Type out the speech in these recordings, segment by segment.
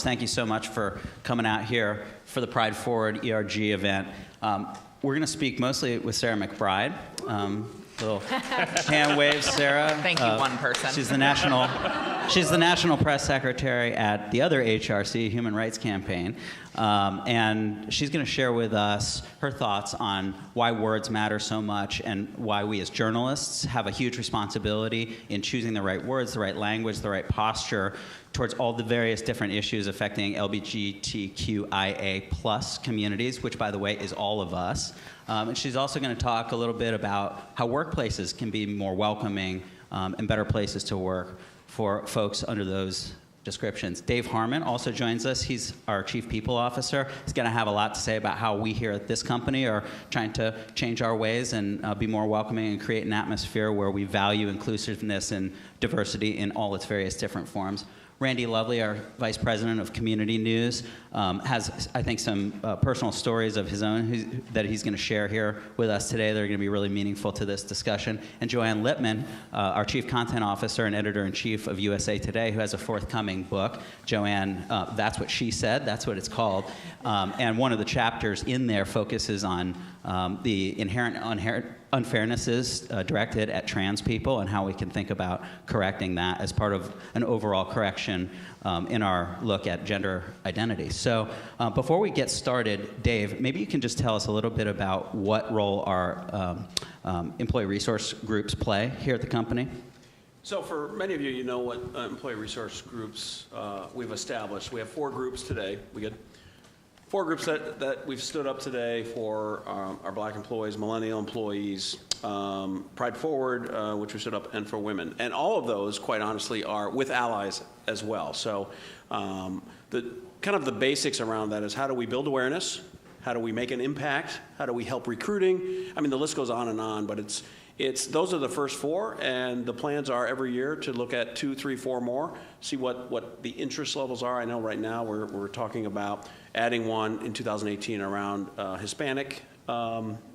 Thank you so much for coming out here for the Pride Forward ERG event. We're going to speak mostly with Sarah McBride. Little hand wave, Sarah. Thank you, one person. She's the national press secretary at the other HRC, Human Rights Campaign. And she's going to share with us her thoughts on why words matter so much and why we as journalists have a huge responsibility in choosing the right words, the right language, the right posture towards all the various different issues affecting LGBTQIA+ communities, which, by the way, is all of us. And she's also going to talk a little bit about how workplaces can be more welcoming and better places to work for folks under those descriptions. Dave Harmon also joins us. He's our Chief People Officer. He's going to have a lot to say about how we here at this company are trying to change our ways and be more welcoming and create an atmosphere where we value inclusiveness and diversity in all its various different forms. Randy Lovely, our Vice President of Community News, has, I think, some personal stories of his own that he's going to share here with us today. They're going to be really meaningful to this discussion. And Joanne Lippman, our Chief Content Officer and Editor-in-Chief of USA Today, who has a forthcoming book. Joanne, That's What She Said. That's what it's called. And one of the chapters in there focuses on the inherent unfairnesses directed at trans people and how we can think about correcting that as part of an overall correction in our look at gender identity. So before we get started, Dave, maybe you can just tell us a little bit about what role our employee resource groups play here at the company. So for many of you, you know what employee resource groups we've established. We have 4 groups today. We get 4 groups that we've stood up today for our black employees, millennial employees, Pride Forward, which we stood up, and for women. And all of those, quite honestly, are with allies as well. So the basics around that is how do we build awareness? How do we make an impact? How do we help recruiting? I mean, the list goes on, but it's those are the first 4, and the plans are every year to look at 2, 3, 4 more, see what the interest levels are. I know right now we're talking about adding one in 2018 around Hispanic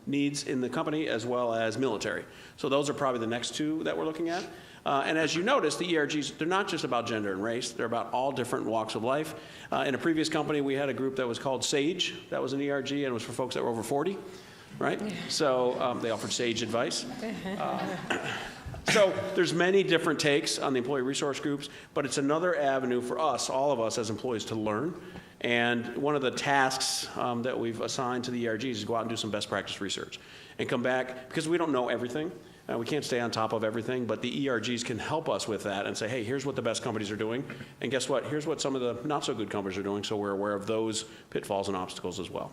needs in the company as well as military. So those are probably the next 2 that we're looking at. And as you notice, the ERGs, they're not just about gender and race. They're about all different walks of life. In a previous company, we had a group that was called SAGE. That was an ERG, and it was for folks that were over 40. Right? So they offered sage advice. So there's many different takes on the employee resource groups, but it's another avenue for us, all of us as employees, to learn. And one of the tasks that we've assigned to the ERGs is go out and do some best practice research and come back, because we don't know everything. We can't stay on top of everything, but the ERGs can help us with that and say, hey, here's what the best companies are doing. And guess what? Here's what some of the not so good companies are doing, so we're aware of those pitfalls and obstacles as well.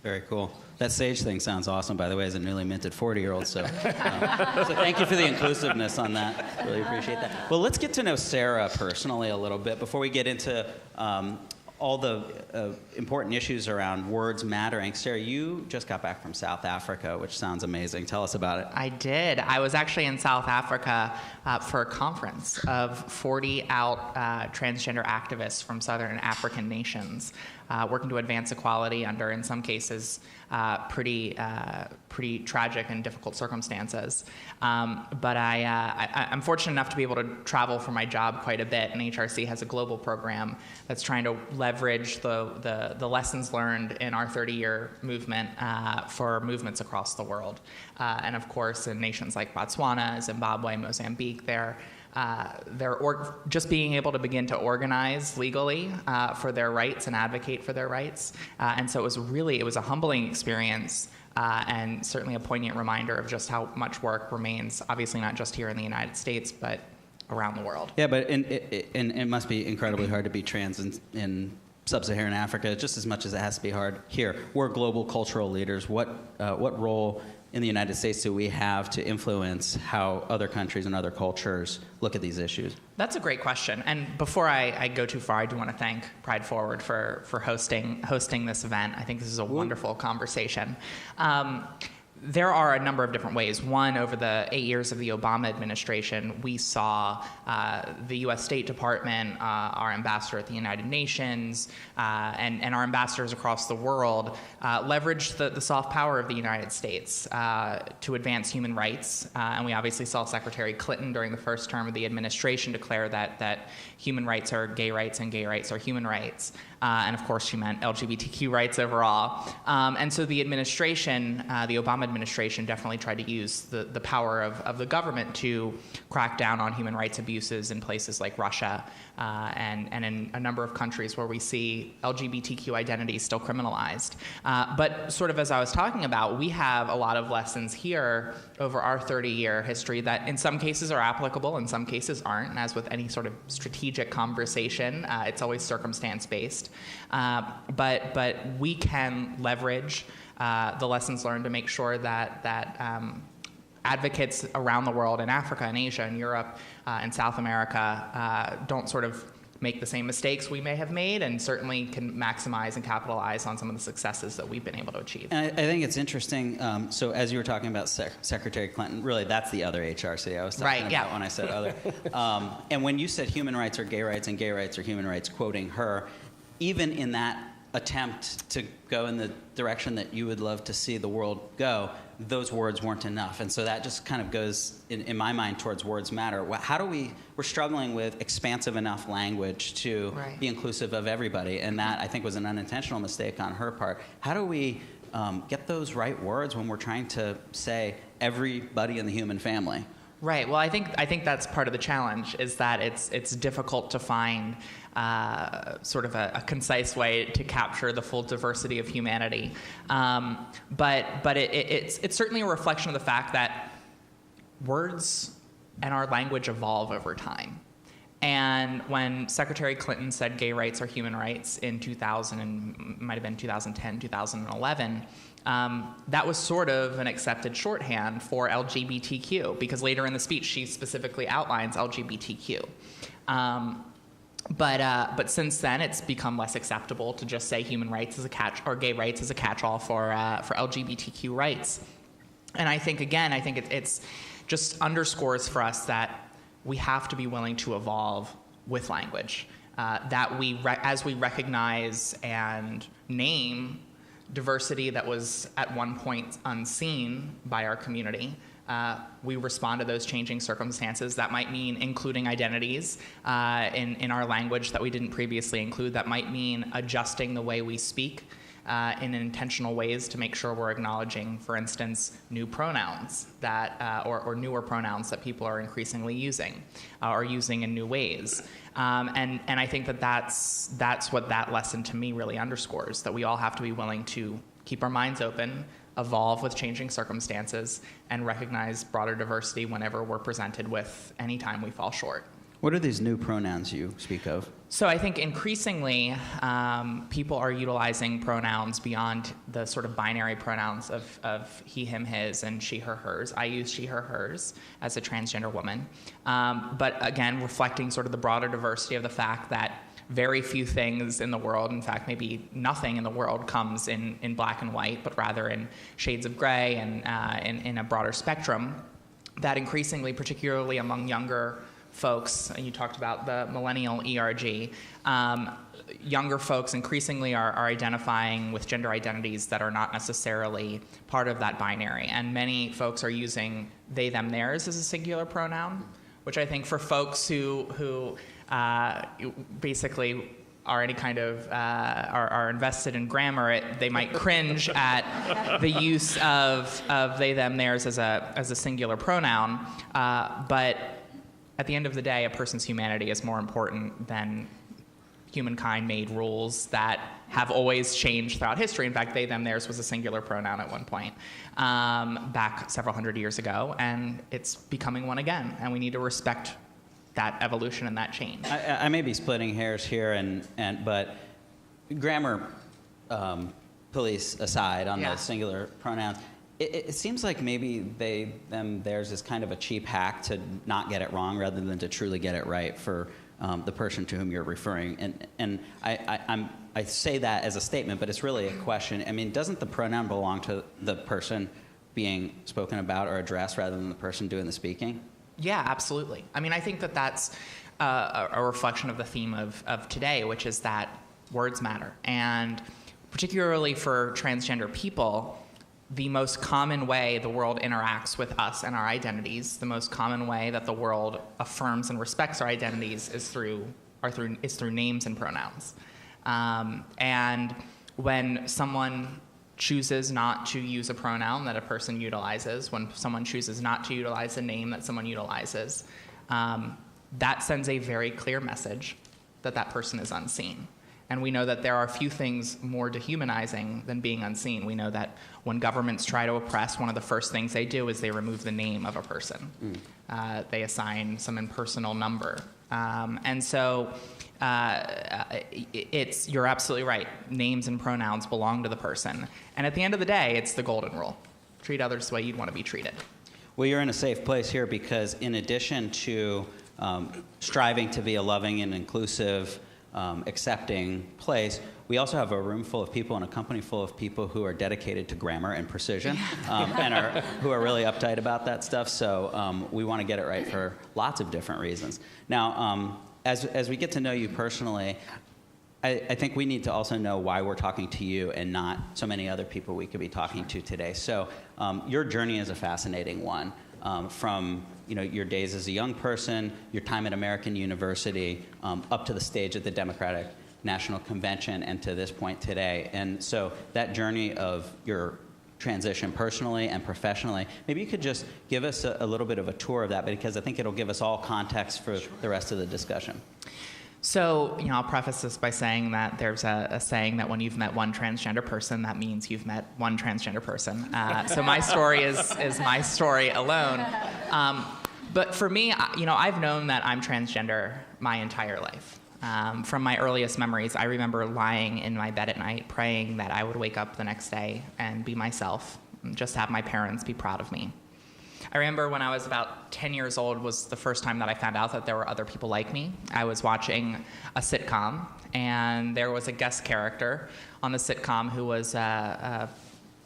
Very cool. That SAGE thing sounds awesome, by the way, as a newly minted 40-year-old. So thank you for the inclusiveness on that. Really appreciate that. Well, let's get to know Sarah personally a little bit before we get into all the important issues around words mattering. Sarah, you just got back from South Africa, which sounds amazing. Tell us about it. I did. I was actually in South Africa for a conference of 40 out transgender activists from Southern African nations, working to advance equality under, in some cases, pretty tragic and difficult circumstances. But I'm fortunate enough to be able to travel for my job quite a bit, and HRC has a global program that's trying to leverage the lessons learned in our 30-year movement for movements across the world. And of course, in nations like Botswana, Zimbabwe, Mozambique, just being able to begin to organize legally for their rights and advocate for their rights. And so it was a humbling experience and certainly a poignant reminder of just how much work remains, obviously not just here in the United States, but around the world. Yeah, but it must be incredibly hard to be trans in sub-Saharan Africa, just as much as it has to be hard here. We're global cultural leaders. What role in the United States do we have to influence how other countries and other cultures look at these issues? That's a great question. And before I go too far, I do want to thank Pride Forward for hosting this event. I think this is a wonderful conversation. There are a number of different ways. One, over the 8 years of the Obama administration, we saw the U.S. State Department, our ambassador at the United Nations, and our ambassadors across the world leverage the soft power of the United States to advance human rights. And we obviously saw Secretary Clinton during the first term of the administration declare that human rights are gay rights and gay rights are human rights. And of course, she meant LGBTQ rights overall. And so the administration, the Obama administration, definitely tried to use the power of the government to crack down on human rights abuses in places like Russia and in a number of countries where we see LGBTQ identity still criminalized. But sort of as I was talking about, we have a lot of lessons here over our 30-year history that in some cases are applicable, in some cases aren't. And as with any sort of strategic conversation, it's always circumstance-based. But we can leverage the lessons learned to make sure that advocates around the world, in Africa and Asia and Europe and South America, don't sort of make the same mistakes we may have made, and certainly can maximize and capitalize on some of the successes that we've been able to achieve. And I think it's interesting. So as you were talking about Secretary Clinton, really that's the other HRC I was talking about when I said other. And when you said human rights are gay rights and gay rights are human rights, quoting her, even in that attempt to go in the direction that you would love to see the world go, those words weren't enough. And so that just kind of goes, in my mind, towards words matter. How do we're struggling with expansive enough language to be inclusive of everybody. And that, I think, was an unintentional mistake on her part. How do we get those right words when we're trying to say everybody in the human family? Right. Well, I think that's part of the challenge, is that it's difficult to find sort of a concise way to capture the full diversity of humanity. But it's certainly a reflection of the fact that words and our language evolve over time. And when Secretary Clinton said gay rights are human rights in 2000, and might have been 2010, 2011, that was sort of an accepted shorthand for LGBTQ, because later in the speech she specifically outlines LGBTQ. But since then, it's become less acceptable to just say human rights as or gay rights as a catch-all for LGBTQ rights. And I think it's just underscores for us that we have to be willing to evolve with language. That as we recognize and name diversity that was at one point unseen by our community, we respond to those changing circumstances. That might mean including identities in our language that we didn't previously include. That might mean adjusting the way we speak in intentional ways to make sure we're acknowledging, for instance, new pronouns that or newer pronouns that people are increasingly using or using in new ways. And I think that's what that lesson to me really underscores, that we all have to be willing to keep our minds open, evolve with changing circumstances, and recognize broader diversity whenever we're presented with any time we fall short. What are these new pronouns you speak of? So I think increasingly people are utilizing pronouns beyond the sort of binary pronouns of he, him, his, and she, her, hers. I use she, her, hers as a transgender woman. But again, reflecting sort of the broader diversity of the fact that very few things in the world, in fact, maybe nothing in the world comes in black and white, but rather in shades of gray and in a broader spectrum, that increasingly, particularly among younger folks, and you talked about the millennial ERG, younger folks increasingly are identifying with gender identities that are not necessarily part of that binary. And many folks are using they, them, theirs as a singular pronoun, which I think for folks who basically are any kind of are invested in grammar, they might cringe at the use of they, them, theirs as a singular pronoun. But at the end of the day, a person's humanity is more important than humankind-made rules that have always changed throughout history. In fact, they, them, theirs was a singular pronoun at one point back several hundred years ago, and it's becoming one again. And we need to respect that evolution and that change. I may be splitting hairs here, but grammar police aside on the singular pronouns, it seems like maybe they, them, theirs is kind of a cheap hack to not get it wrong rather than to truly get it right for the person to whom you're referring. And I say that as a statement, but it's really a question. I mean, doesn't the pronoun belong to the person being spoken about or addressed rather than the person doing the speaking? Yeah, absolutely. I mean, I think that that's a reflection of the theme of today, which is that words matter. And particularly for transgender people, the most common way the world interacts with us and our identities, the most common way that the world affirms and respects our identities is through names and pronouns. And when someone chooses not to use a pronoun that a person utilizes, when someone chooses not to utilize a name that someone utilizes, that sends a very clear message that that person is unseen. And we know that there are few things more dehumanizing than being unseen. We know that when governments try to oppress, one of the first things they do is they remove the name of a person. They assign some impersonal number. And so you're absolutely right. Names and pronouns belong to the person. And at the end of the day, it's the golden rule. Treat others the way you'd want to be treated. Well, you're in a safe place here because in addition to striving to be a loving and inclusive, accepting place, we also have a room full of people and a company full of people who are dedicated to grammar and precision and who are really uptight about that stuff. So we want to get it right for lots of different reasons. Now, as we get to know you personally, I think we need to also know why we're talking to you and not so many other people we could be talking to today. So your journey is a fascinating one. From your days as a young person, your time at American University, up to the stage at the Democratic National Convention, and to this point today. And so that journey of your transition personally and professionally, maybe you could just give us a little bit of a tour of that, because I think it'll give us all context for the rest of the discussion. So, I'll preface this by saying that there's a saying that when you've met one transgender person, that means you've met one transgender person. So my story is my story alone. But for me, I've known that I'm transgender my entire life. From my earliest memories, I remember lying in my bed at night, praying that I would wake up the next day and be myself, and just have my parents be proud of me. I remember when I was about 10 years old was the first time that I found out that there were other people like me. I was watching a sitcom, and there was a guest character on the sitcom who was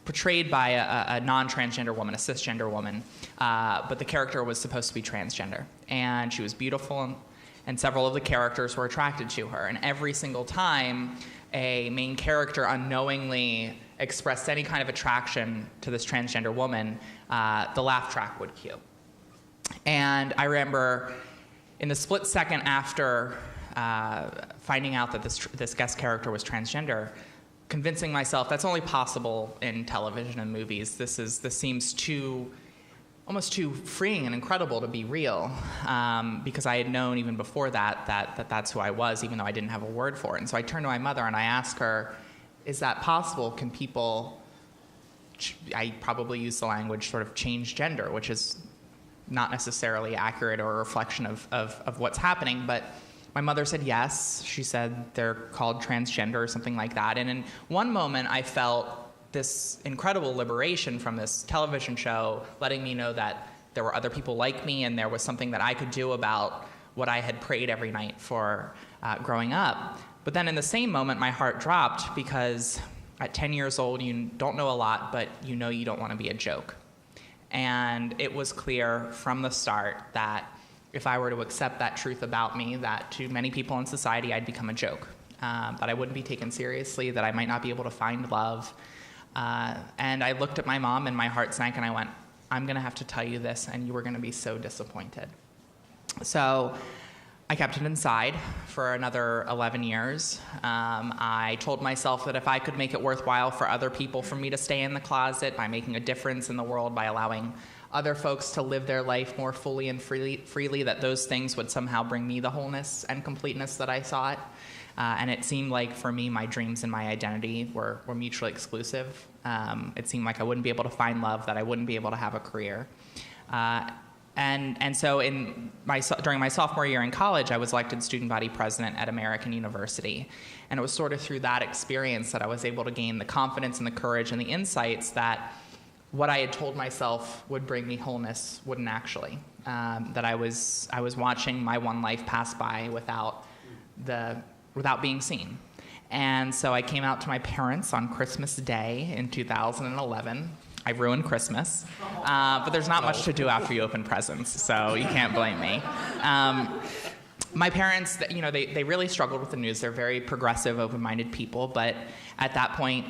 portrayed by a non-transgender woman, a cisgender woman, but the character was supposed to be transgender. And she was beautiful, and several of the characters were attracted to her. And every single time a main character unknowingly expressed any kind of attraction to this transgender woman, the laugh track would cue. And I remember in the split second after finding out that this guest character was transgender, convincing myself that's only possible in television and movies. This seems almost too freeing and incredible to be real, because I had known even before that's who I was, even though I didn't have a word for it. And so I turned to my mother and I asked her, is that possible? Can people, I probably used the language sort of change gender, which is not necessarily accurate or a reflection of what's happening, but my mother said yes. She said they're called transgender or something like that. And in one moment I felt this incredible liberation from this television show, letting me know that there were other people like me and there was something that I could do about what I had prayed every night for growing up. But then in the same moment, my heart dropped, because at 10 years old, you don't know a lot, but you know you don't want to be a joke. And it was clear from the start that if I were to accept that truth about me, that to many people in society, I'd become a joke, that I wouldn't be taken seriously, that I might not be able to find love. And I looked at my mom and my heart sank and I went, I'm going to have to tell you this and you are going to be so disappointed. So I kept it inside for another 11 years. I told myself that if I could make it worthwhile for other people for me to stay in the closet by making a difference in the world, by allowing other folks to live their life more fully and freely, that those things would somehow bring me the wholeness and completeness that I sought. And it seemed like for me, my dreams and my identity were mutually exclusive. It seemed like I wouldn't be able to find love, that I wouldn't be able to have a career. And so during my sophomore year in college, I was elected student body president at American University. And it was sort of through that experience that I was able to gain the confidence and the courage and the insights that what I had told myself would bring me wholeness wouldn't actually. That I was watching my one life pass by without being seen. And so I came out to my parents on Christmas Day in 2011. I ruined Christmas, but there's not much to do after you open presents, so you can't blame me. My parents, they really struggled with the news. They're very progressive, open-minded people, but at that point,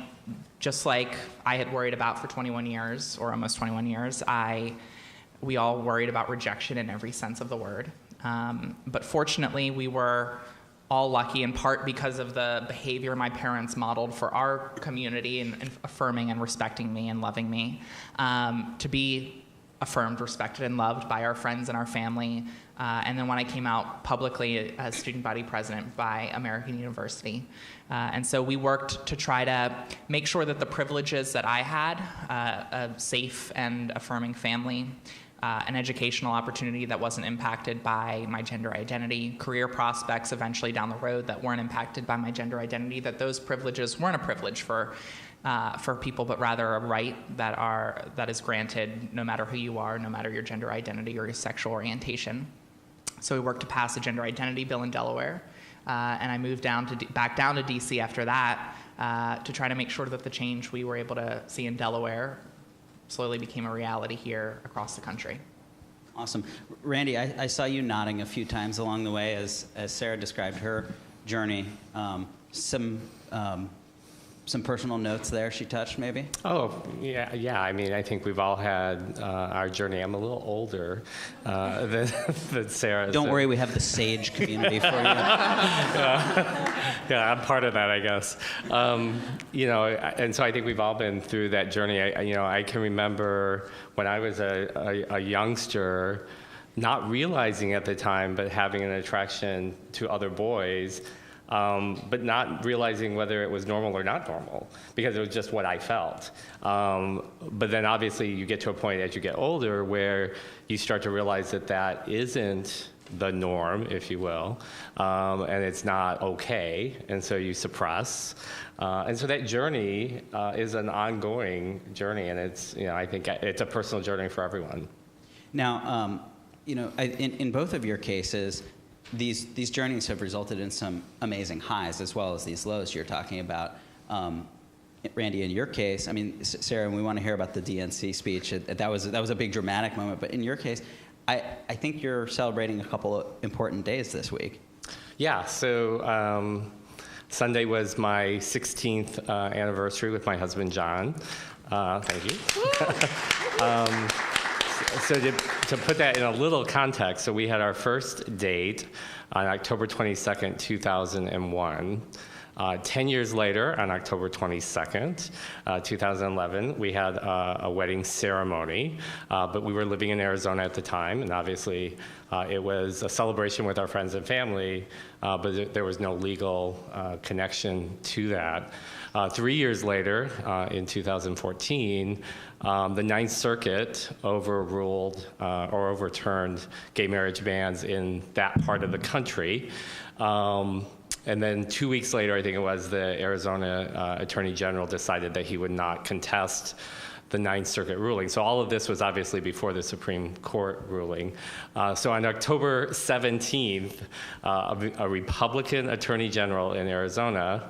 just like I had worried about for 21 years, or almost 21 years, we all worried about rejection in every sense of the word. But fortunately, we were all lucky, in part because of the behavior my parents modeled for our community and affirming and respecting me and loving me, to be affirmed, respected, and loved by our friends and our family. And then when I came out publicly as student body president by American University. And so we worked to try to make sure that the privileges that I had, a safe and affirming family, an educational opportunity that wasn't impacted by my gender identity, career prospects eventually down the road that weren't impacted by my gender identity, that those privileges weren't a privilege for people, but rather a right that is granted no matter who you are, no matter your gender identity or your sexual orientation. So we worked to pass a gender identity bill in Delaware, and I moved back down to DC after that to try to make sure that the change we were able to see in Delaware slowly became a reality here across the country. Awesome. Randy, I saw you nodding a few times along the way as Sarah described her journey. Some personal notes there she touched, maybe? Oh, yeah. I mean, I think we've all had our journey. I'm a little older than Sarah. Don't worry, we have the SAGE community for you. Yeah, I'm part of that, I guess. And so I think we've all been through that journey. I can remember when I was a youngster, not realizing at the time, but having an attraction to other boys, but not realizing whether it was normal or not normal, because it was just what I felt. But then obviously you get to a point as you get older where you start to realize that isn't the norm, if you will, and it's not okay, and so you suppress. And so that journey is an ongoing journey, and it's, I think it's a personal journey for everyone. Now, in both of your cases, these journeys have resulted in some amazing highs as well as these lows you're talking about. Randy, in your case, I mean, Sarah, we want to hear about the DNC speech. That was a big dramatic moment. But in your case, I think you're celebrating a couple of important days this week. Yeah. So Sunday was my 16th anniversary with my husband, John. Thank you. So to put that in a little context, so we had our first date on October 22nd, 2001. 10 years later, on October 22nd, 2011, we had a wedding ceremony, but we were living in Arizona at the time, and obviously it was a celebration with our friends and family, but there was no legal connection to that. 3 years later, in 2014, the Ninth Circuit overruled or overturned gay marriage bans in that part of the country. And then 2 weeks later, I think it was, the Arizona Attorney General decided that he would not contest the Ninth Circuit ruling. So all of this was obviously before the Supreme Court ruling. So on October 17th, a Republican Attorney General in Arizona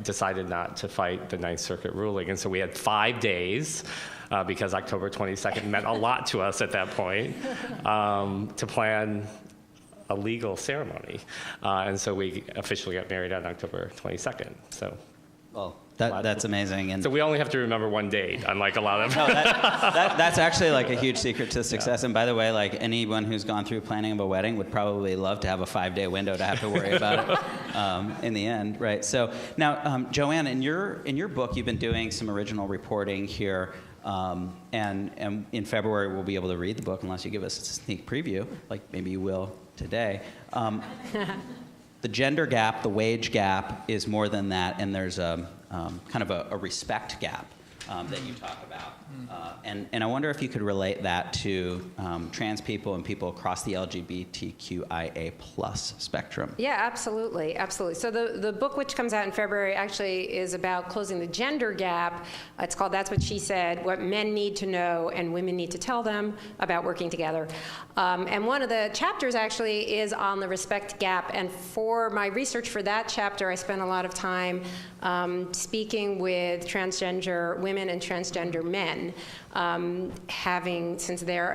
decided not to fight the Ninth Circuit ruling. And so we had 5 days, because October 22nd meant a lot to us at that point, to plan a legal ceremony. And so we officially got married on October 22nd. So. Well, that's amazing. And so we only have to remember one date, unlike a lot of. No, that's actually like a huge secret to success. Yeah. And by the way, like anyone who's gone through planning of a wedding would probably love to have a 5-day window to have to worry about it in the end, right? So now, Joanne, in your book, you've been doing some original reporting here. And in February, we'll be able to read the book unless you give us a sneak preview, like maybe you will today. The gender gap, the wage gap, is more than that, and there's a kind of a respect gap that you talk about. And I wonder if you could relate that to trans people and people across the LGBTQIA+ spectrum. Yeah, absolutely, absolutely. So the book, which comes out in February, actually is about closing the gender gap. It's called That's What She Said, What Men Need to Know and Women Need to Tell Them About Working Together. And one of the chapters actually is on the respect gap. And for my research for that chapter, I spent a lot of time speaking with transgender women women and transgender men,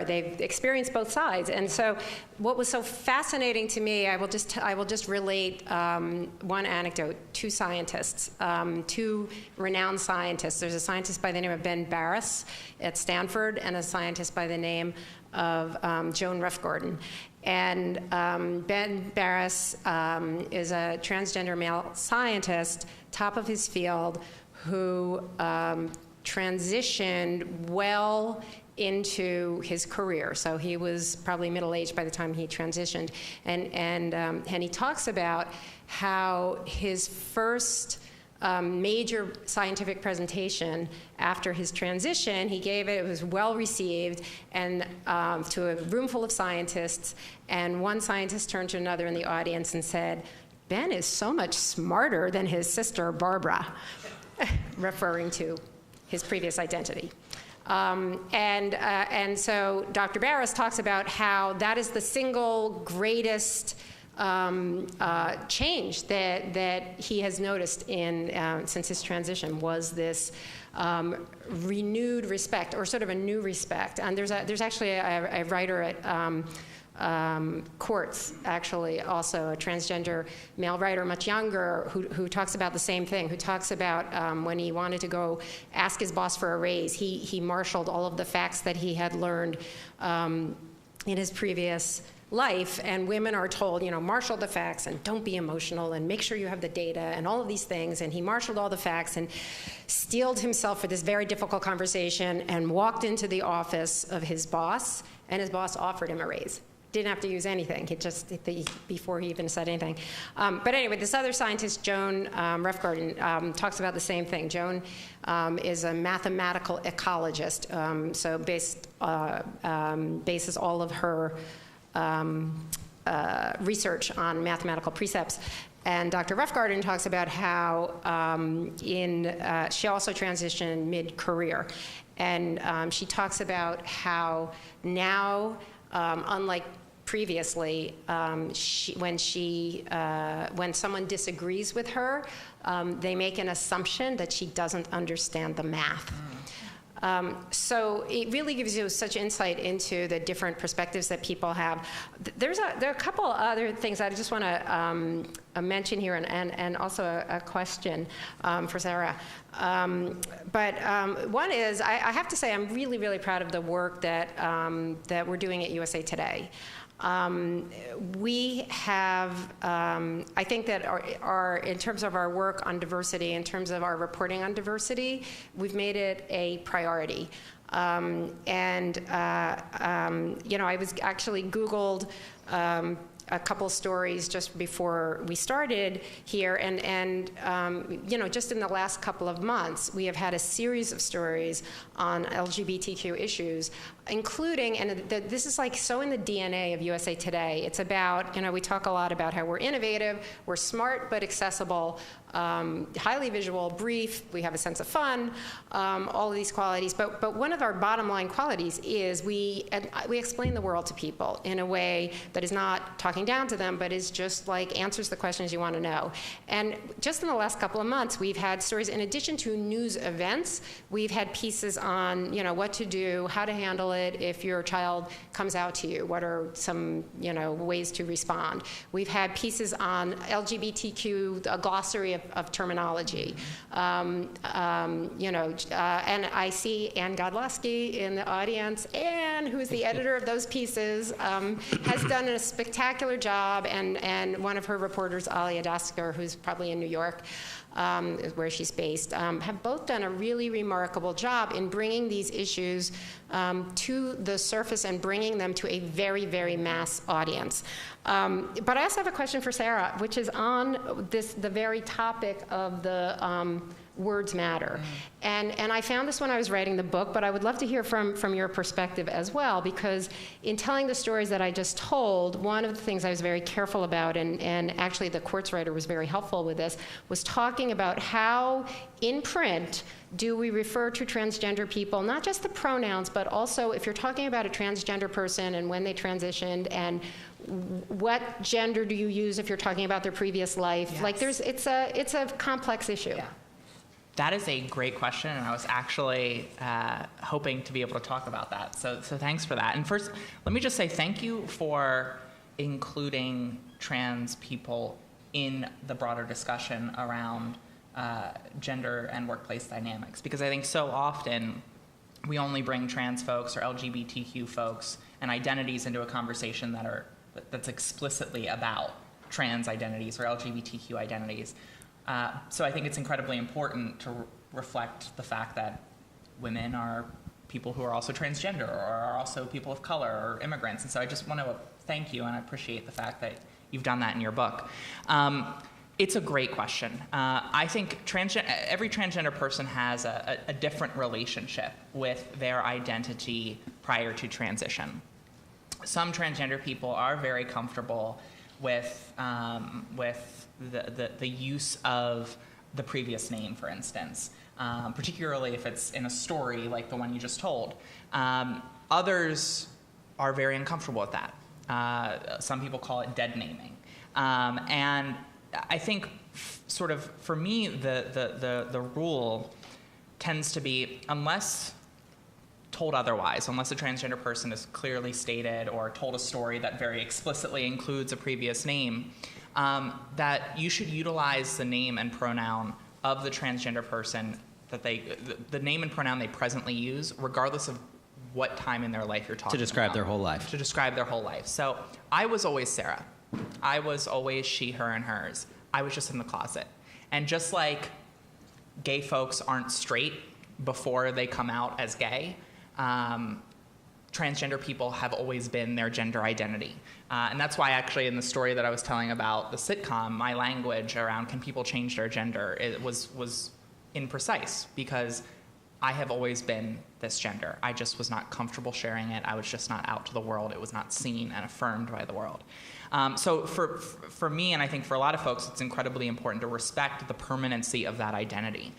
they've experienced both sides. And so what was so fascinating to me, I will just relate one anecdote. Two scientists, two renowned scientists. There's a scientist by the name of Ben Barres at Stanford and a scientist by the name of Joan Roughgarden. And Ben Barres is a transgender male scientist, top of his field, who transitioned well into his career. So he was probably middle-aged by the time he transitioned. And he talks about how his first major scientific presentation after his transition, he gave it was well received, and to a room full of scientists, and one scientist turned to another in the audience and said, "Ben is so much smarter than his sister Barbara," referring to his previous identity. And so Dr. Barres talks about how that is the single greatest change that he has noticed since his transition, was this renewed respect, or sort of a new respect. And there's actually a writer at Quartz, actually, also a transgender male writer, much younger, who talks about the same thing, who talks about when he wanted to go ask his boss for a raise, he marshaled all of the facts that he had learned in his previous life, and women are told, marshal the facts and don't be emotional and make sure you have the data and all of these things. And he marshaled all the facts and steeled himself for this very difficult conversation and walked into the office of his boss, and his boss offered him a raise. Didn't have to use anything. Before he even said anything. But anyway, this other scientist, Joan Roughgarden, talks about the same thing. Joan is a mathematical ecologist, so bases all of her research on mathematical precepts. And Dr. Roughgarden talks about how she also transitioned mid-career. And she talks about how now, unlike previously, when someone disagrees with her, they make an assumption that she doesn't understand the math. So it really gives you such insight into the different perspectives that people have. There are a couple other things I just want to mention here, and also a question for Sarah. But one is, I have to say, I'm really, really proud of the work that we're doing at USA Today. We have, I think that in terms of our work on diversity, in terms of our reporting on diversity, we've made it a priority. I was actually Googled a couple stories just before we started here, and just in the last couple of months, we have had a series of stories on LGBTQ issues, including, and this is like so in the DNA of USA Today. It's about, we talk a lot about how we're innovative, we're smart but accessible, highly visual, brief, we have a sense of fun, all of these qualities. But one of our bottom line qualities is we explain the world to people in a way that is not talking down to them, but is just like answers the questions you want to know. And just in the last couple of months, we've had stories, in addition to news events, we've had pieces on, what to do, how to handle it if your child comes out to you, what are some, ways to respond. We've had pieces on LGBTQ, a glossary of terminology. And I see Ann Godlewski in the audience. Ann, who's the editor of those pieces, has done a spectacular job, and one of her reporters, Alia Dasker, who's probably in New York, is where she's based, have both done a really remarkable job in bringing these issues to the surface and bringing them to a very, very mass audience. But I also have a question for Sarah, which is on the very topic of the words matter. And I found this when I was writing the book, but I would love to hear from your perspective as well, because in telling the stories that I just told, one of the things I was very careful about, and actually the Quartz writer was very helpful with this, was talking about how in print do we refer to transgender people, not just the pronouns, but also if you're talking about a transgender person and when they transitioned, and what gender do you use if you're talking about their previous life? Yes. Like it's a complex issue. Yeah. That is a great question, and I was actually hoping to be able to talk about that. So thanks for that. And first, let me just say thank you for including trans people in the broader discussion around gender and workplace dynamics, because I think so often we only bring trans folks or LGBTQ folks and identities into a conversation that's explicitly about trans identities or LGBTQ identities. So I think it's incredibly important to reflect the fact that women are people who are also transgender or are also people of color or immigrants. And so I just want to thank you, and I appreciate the fact that you've done that in your book. It's a great question. I think every transgender person has a different relationship with their identity prior to transition. Some transgender people are very comfortable with the use of the previous name, for instance, particularly if it's in a story like the one you just told. Others are very uncomfortable with that. Some people call it dead naming. And I think sort of for me, the rule tends to be, unless told otherwise, unless a transgender person is clearly stated or told a story that very explicitly includes a previous name, that you should utilize the name and pronoun of the transgender person, the name and pronoun they presently use, regardless of what time in their life you're talking about. To describe their whole life. To describe their whole life. So I was always Sarah. I was always she, her, and hers. I was just in the closet. And just like gay folks aren't straight before they come out as gay, transgender people have always been their gender identity. And that's why actually in the story that I was telling about the sitcom, my language around can people change their gender, it was imprecise, because I have always been this gender. I just was not comfortable sharing it. I was just not out to the world. It was not seen and affirmed by the world. So for me, and I think for a lot of folks, it's incredibly important to respect the permanency of that identity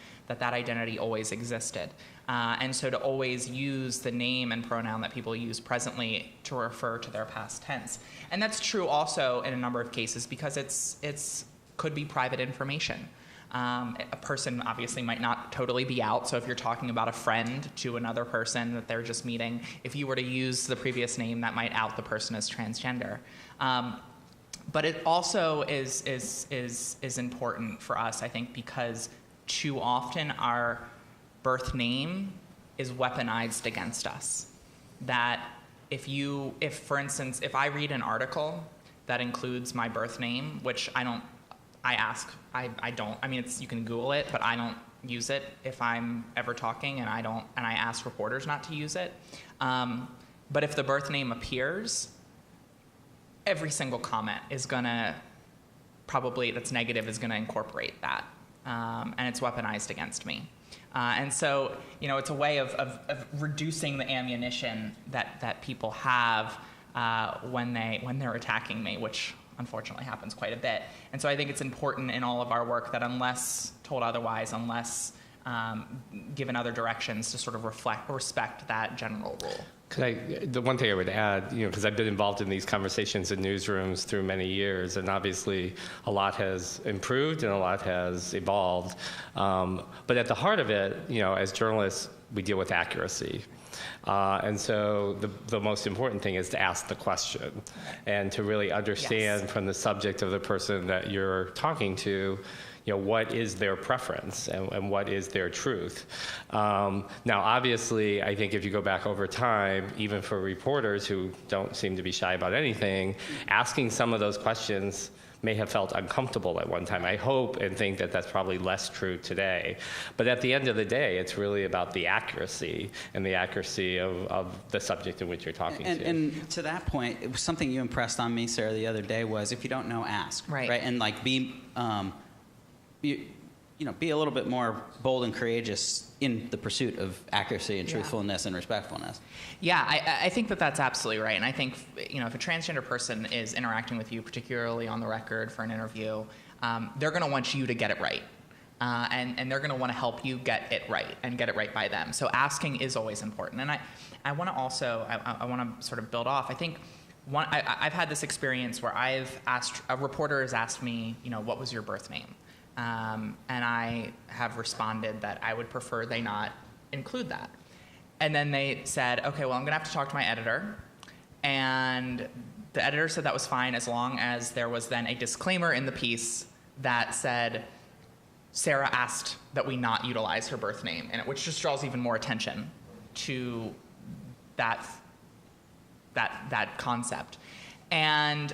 always existed. And so to always use the name and pronoun that people use presently to refer to their past tense. And that's true also in a number of cases, because it's could be private information. A person obviously might not totally be out, so if you're talking about a friend to another person that they're just meeting, if you were to use the previous name, that might out the person as transgender. But it also is important for us, I think, because too often our birth name is weaponized against us. That if for instance, if I read an article that includes my birth name, which I don't, I mean, you can Google it, but I don't use it if I'm ever talking, and I ask reporters not to use it. But if the birth name appears, every single comment is gonna that's negative is gonna incorporate that. And it's weaponized against me. And so, it's a way of reducing the ammunition that people have when they're attacking me, which unfortunately happens quite a bit. And so I think it's important in all of our work that unless told otherwise, unless given other directions, to sort of respect that general rule. The one thing I would add, because I've been involved in these conversations in newsrooms through many years, and obviously a lot has improved and a lot has evolved. But at the heart of it, as journalists, we deal with accuracy. And so the most important thing is to ask the question and to really understand from the subject of the person that you're talking to, what is their preference and what is their truth. Now, obviously, I think if you go back over time, even for reporters who don't seem to be shy about anything, asking some of those questions may have felt uncomfortable at one time. I hope and think that that's probably less true today. But at the end of the day, it's really about the accuracy and the accuracy of the subject in which you're talking to. And to that point, it was something you impressed on me, Sarah, the other day was, if you don't know, ask. Right. And be a little bit more bold and courageous in the pursuit of accuracy and truthfulness and respectfulness. Yeah, I think that's absolutely right. And I think, if a transgender person is interacting with you, particularly on the record for an interview, they're going to want you to get it right. And they're going to want to help you get it right and get it right by them. So asking is always important. And I want to also, I want to sort of build off. I think I've had this experience where a reporter has asked me, what was your birth name? And I have responded that I would prefer they not include that. And then they said, okay, well, I'm going to have to talk to my editor. And the editor said that was fine as long as there was then a disclaimer in the piece that said, Sarah asked that we not utilize her birth name, and which just draws even more attention to that concept. And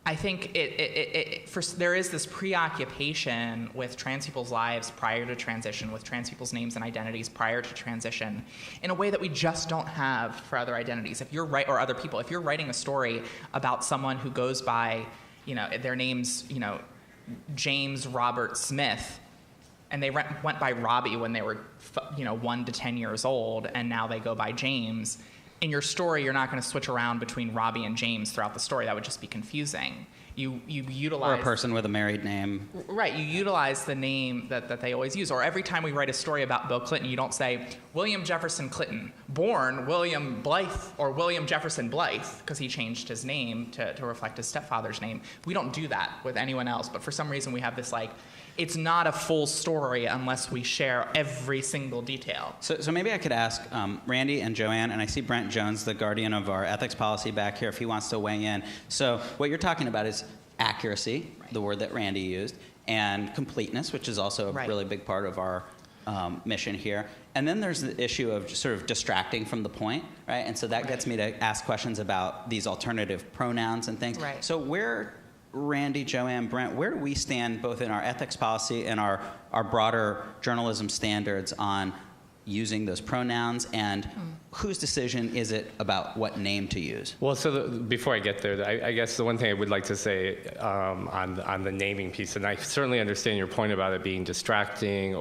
I think there is this preoccupation with trans people's lives prior to transition, with trans people's names and identities prior to transition, in a way that we just don't have for other identities. If you're or other people, if you're writing a story about someone who goes by, their name's, James Robert Smith, and they went by Robbie when they were, 1 to 10 years old, and now they go by James. In your story, you're not going to switch around between Robbie and James throughout the story. That would just be confusing. You utilize... Or a person with a married name. Right. You utilize the name that they always use. Or every time we write a story about Bill Clinton, you don't say, William Jefferson Clinton, born William Blythe, or William Jefferson Blythe, because he changed his name to reflect his stepfather's name. We don't do that with anyone else. But for some reason, we have this, it's not a full story unless we share every single detail. So maybe I could ask Randy and Joanne, and I see Brent Jones, the guardian of our ethics policy back here, if he wants to weigh in. So what you're talking about is accuracy, right, the word that Randy used, and completeness, which is also a right, really big part of our mission here. And then there's the issue of just sort of distracting from the point, right? And so that right, gets me to ask questions about these alternative pronouns and things. Right. So where... Randy, Joanne, Brent, where do we stand both in our ethics policy and our broader journalism standards on using those pronouns, and whose decision is it about what name to use? Well, so before I get there, I guess the one thing I would like to say on the naming piece, and I certainly understand your point about it being distracting,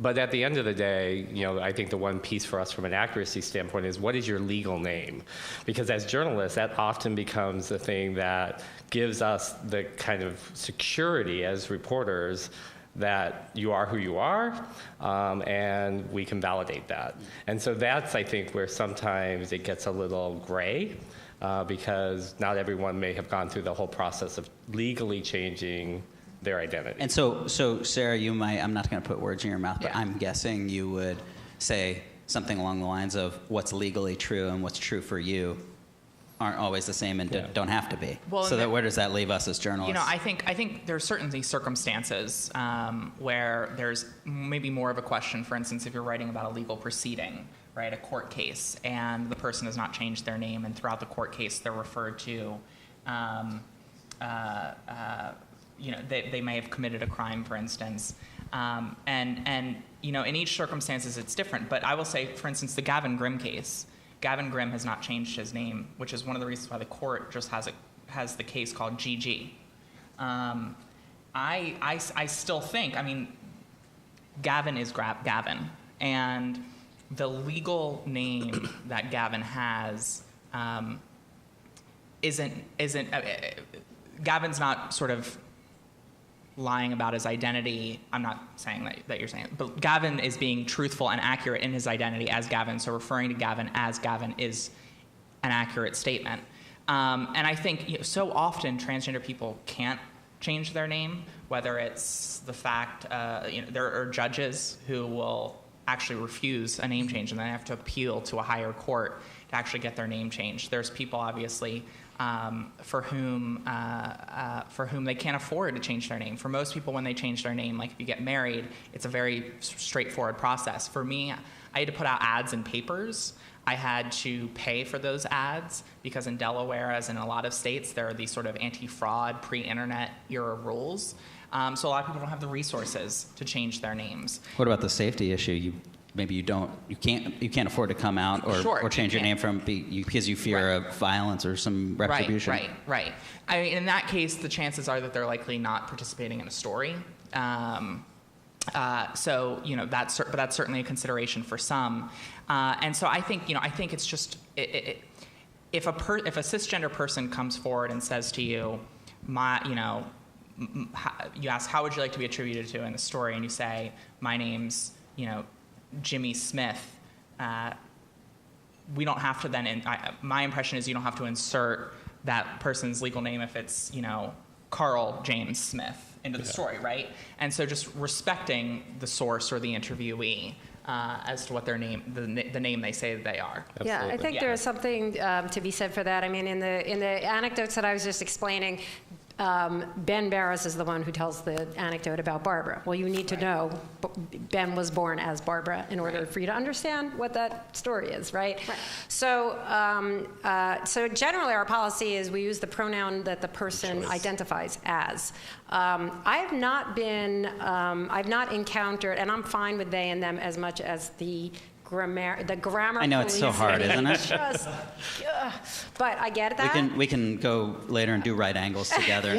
but at the end of the day, I think the one piece for us from an accuracy standpoint is, what is your legal name? Because as journalists, that often becomes the thing that gives us the kind of security as reporters that you are who you are, and we can validate that. And so that's, I think, where sometimes it gets a little gray, because not everyone may have gone through the whole process of legally changing their identity. And so Sarah, you might, I'm not going to put words in your mouth, but Yeah. I'm guessing you would say something along the lines of what's legally true and what's true for you aren't always the same and don't have to be. Well, so where does that leave us as journalists? I think there's certainly circumstances where there's maybe more of a question. For instance, if you're writing about a legal proceeding, right, a court case, and the person has not changed their name, and throughout the court case they're referred to, they may have committed a crime, for instance, and in each circumstances it's different. But I will say, for instance, the Gavin Grimm case. Gavin Grimm has not changed his name, which is one of the reasons why the court just has the case called GG. I still think, Gavin is Gavin, and the legal name that Gavin has isn't Gavin's not sort of lying about his identity. I'm not saying that you're saying it, but Gavin is being truthful and accurate in his identity as Gavin, so referring to Gavin as Gavin is an accurate statement. And I think so often transgender people can't change their name, whether it's the fact, there are judges who will actually refuse a name change, and then they have to appeal to a higher court to actually get their name changed. There's people, obviously, for whom they can't afford to change their name. For most people, when they change their name, like if you get married, it's a very straightforward process. For me, I had to put out ads in papers. I had to pay for those ads because in Delaware, as in a lot of states, there are these sort of anti-fraud, pre-internet era rules. So a lot of people don't have the resources to change their names. What about the safety issue? You can't afford to come out or change your name because you fear of violence or some retribution. Right. In that case, the chances are that they're likely not participating in a story. That's certainly a consideration for some. And so I think it's just if a cisgender person comes forward and says to you, you ask, how would you like to be attributed to in the story, and you say, my name's Jimmy Smith, we don't have to then, my impression is you don't have to insert that person's legal name if it's, Carl James Smith into the story, right? And so just respecting the source or the interviewee as to what their name, the name they say that they are. Yeah, I think there's something to be said for that. I mean, in the anecdotes that I was just explaining, Ben Barris is the one who tells the anecdote about Barbara. Well, you need to know Ben was born as Barbara in order for you to understand what that story is, right? So, so generally our policy is we use the pronoun that the person identifies as. I've not encountered, and I'm fine with they and them as much as the grammar I know it's so hard, isn't it? Just, but I get that. We can go later and do right angles together.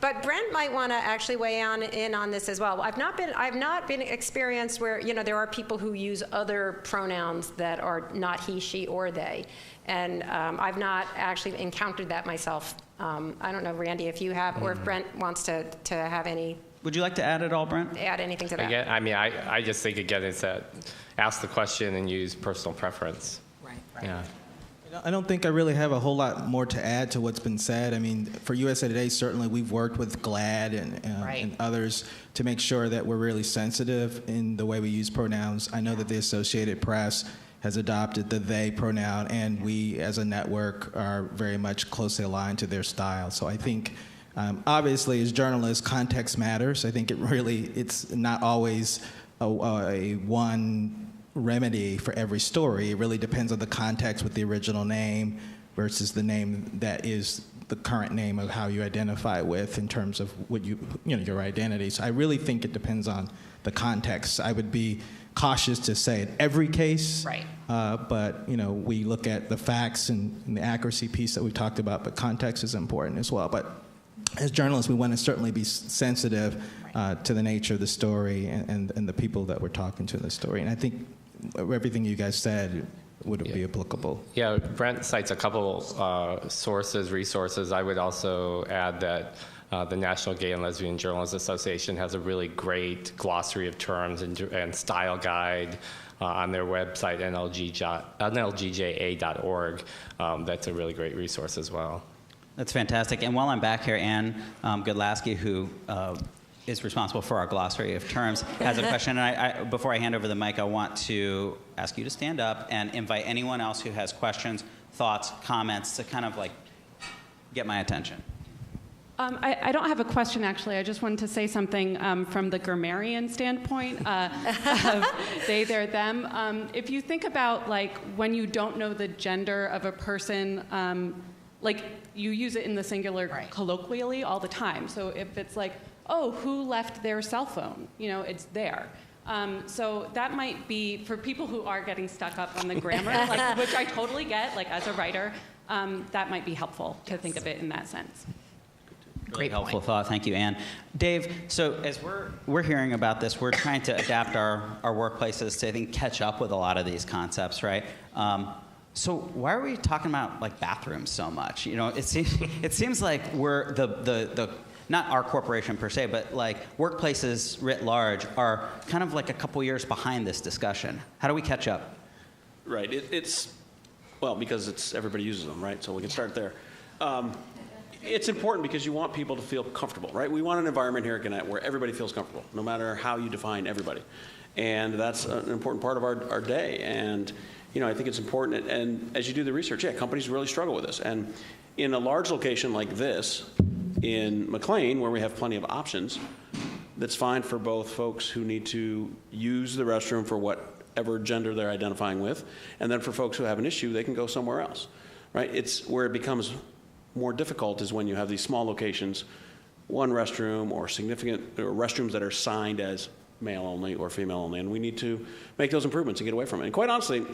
But Brent might want to actually weigh in on this as well. I've not been experienced where there are people who use other pronouns that are not he, she, or they, and I've not actually encountered that myself. I don't know, Randy, if you have, or if Brent wants to have any. Would you like to add at all, Brent? Add anything to that? Again, I mean, I just think, again, it's ask the question and use personal preference. Right. Yeah. I don't think I really have a whole lot more to add to what's been said. I mean, for USA Today, certainly we've worked with GLAAD and others to make sure that we're really sensitive in the way we use pronouns. I know that the Associated Press has adopted the they pronoun, and we as a network are very much closely aligned to their style. So I think obviously, as journalists, context matters. I think it's not always a one remedy for every story. It really depends on the context with the original name versus the name that is the current name of how you identify with in terms of what your identity. So I really think it depends on the context. I would be cautious to say in every case, right. But we look at the facts and the accuracy piece that we talked about, but context is important as well. But as journalists, we want to certainly be sensitive to the nature of the story and the people that we're talking to in the story. And I think everything you guys said would be applicable. Yeah, Brent cites a couple resources. I would also add that the National Gay and Lesbian Journalists Association has a really great glossary of terms and style guide on their website, nlgja.org. That's a really great resource as well. That's fantastic. And while I'm back here, Ann Godlaski, who is responsible for our glossary of terms, has a question. And before I hand over the mic, I want to ask you to stand up and invite anyone else who has questions, thoughts, comments to kind of like get my attention. I don't have a question, actually. I just wanted to say something from the grammarian standpoint of they, their, them. If you think about like when you don't know the gender of a person, like you use it in the singular colloquially all the time. So if it's like, oh, who left their cell phone? It's there. So that might be, for people who are getting stuck up on the grammar, which I totally get, as a writer, that might be helpful to think of it in that sense. Great helpful thought. Thank you, Ann. Dave, so as we're hearing about this, we're trying to adapt our workplaces to, I think, catch up with a lot of these concepts, right? So why are we talking about bathrooms so much? It seems like we're the not our corporation per se, but workplaces writ large are kind of a couple years behind this discussion. How do we catch up? Right. It's because everybody uses them, right? So we can start there. It's important because you want people to feel comfortable, right? We want an environment here at Gannett where everybody feels comfortable, no matter how you define everybody. And that's an important part of our day. And I think it's important, and as you do the research, companies really struggle with this. And in a large location like this, in McLean, where we have plenty of options, that's fine for both folks who need to use the restroom for whatever gender they're identifying with, and then for folks who have an issue, they can go somewhere else, right? It's where it becomes more difficult is when you have these small locations, one restroom or restrooms that are signed as male only or female only, and we need to make those improvements and get away from it. And quite honestly,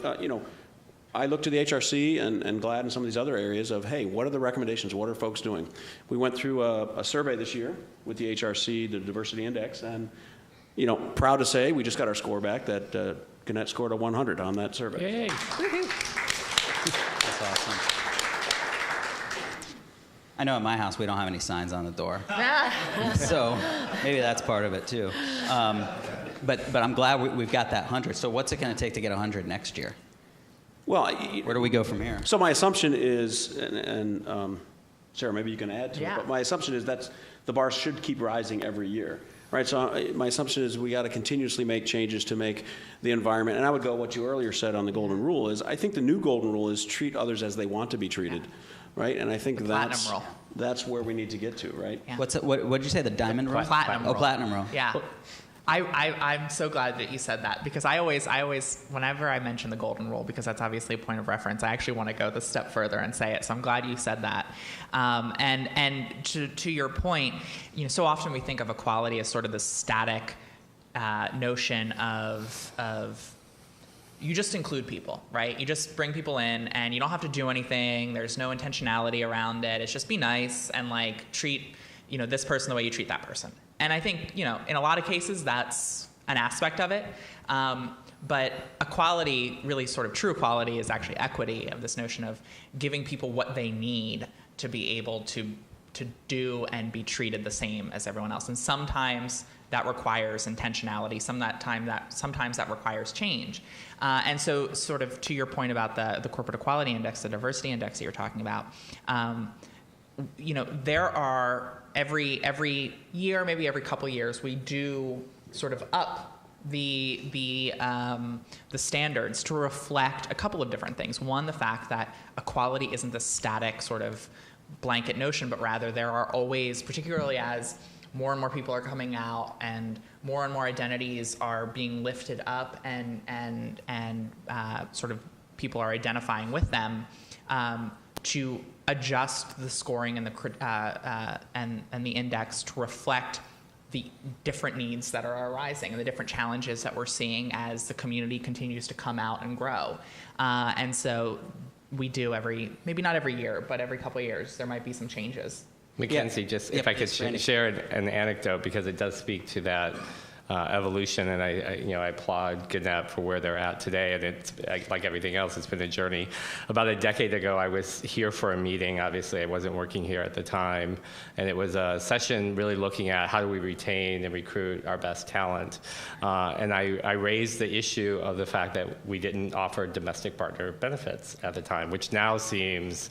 I look to the HRC and GLAAD and some of these other areas of, hey, what are the recommendations? What are folks doing? We went through a survey this year with the HRC, the Diversity Index, and proud to say we just got our score back that Gannett scored a 100 on that survey. Yay. That's awesome. I know at my house we don't have any signs on the door. So maybe that's part of it too. But I'm glad we've got that 100. So what's it going to take to get 100 next year? Well, where do we go from here? So my assumption is, and Sarah, maybe you can add to it. Yeah. But my assumption is that the bar should keep rising every year. Right, so my assumption is we got to continuously make changes to make the environment, and I would go what you earlier said on the golden rule is, I think the new golden rule is treat others as they want to be treated, right? And I think that's where we need to get to, right? Yeah. What did you say, the diamond rule? Platinum rule. Oh, platinum rule. Yeah. I'm so glad that you said that, because I always, whenever I mention the golden rule, because that's obviously a point of reference, I actually want to go the step further and say it. So I'm glad you said that. And to your point, so often we think of equality as sort of this static notion of you just include people, right? You just bring people in, and you don't have to do anything. There's no intentionality around it. It's just be nice and treat this person the way you treat that person. And I think, in a lot of cases, that's an aspect of it. But equality, really sort of true equality, is actually equity, of this notion of giving people what they need to be able to do and be treated the same as everyone else. And sometimes that requires intentionality. Sometimes that requires change. And so sort of to your point about the corporate equality index, the diversity index that you're talking about, there are every year, maybe every couple years, we do sort of up the standards to reflect a couple of different things. One, the fact that equality isn't a static sort of blanket notion, but rather there are always, particularly as more and more people are coming out and more identities are being lifted up and sort of people are identifying with them, to adjust the scoring and the index to reflect the different needs that are arising and the different challenges that we're seeing as the community continues to come out and grow. And so we do maybe not every year, but every couple of years, there might be some changes. Mackenzie, if I could share an anecdote, because it does speak to that evolution, and I applaud Gannett for where they're at today. And it's like everything else, it's been a journey. About a decade ago, I was here for a meeting. Obviously, I wasn't working here at the time, and it was a session really looking at how do we retain and recruit our best talent. And I raised the issue of the fact that we didn't offer domestic partner benefits at the time, which now seems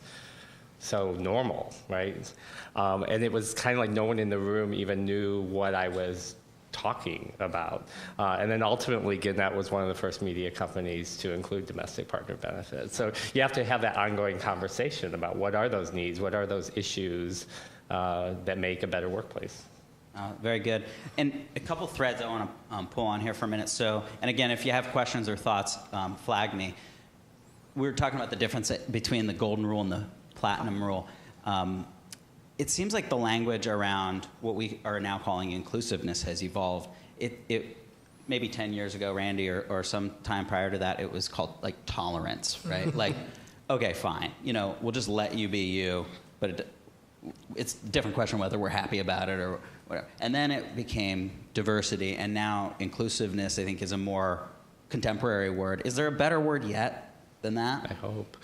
so normal, right? And it was kind of like no one in the room even knew what I was talking about. And then ultimately, Gannett was one of the first media companies to include domestic partner benefits. So you have to have that ongoing conversation about what are those needs, what are those issues that make a better workplace. Very good. And a couple threads I want to pull on here for a minute. So, and again, if you have questions or thoughts, flag me. We were talking about the difference between the golden rule and the platinum rule. It seems like the language around what we are now calling inclusiveness has evolved. It maybe 10 years ago, Randy, or some time prior to that, it was called tolerance, right? Okay, fine, we'll just let you be you, but it's a different question whether we're happy about it or whatever. And then it became diversity, and now inclusiveness, I think, is a more contemporary word. Is there a better word yet than that? I hope.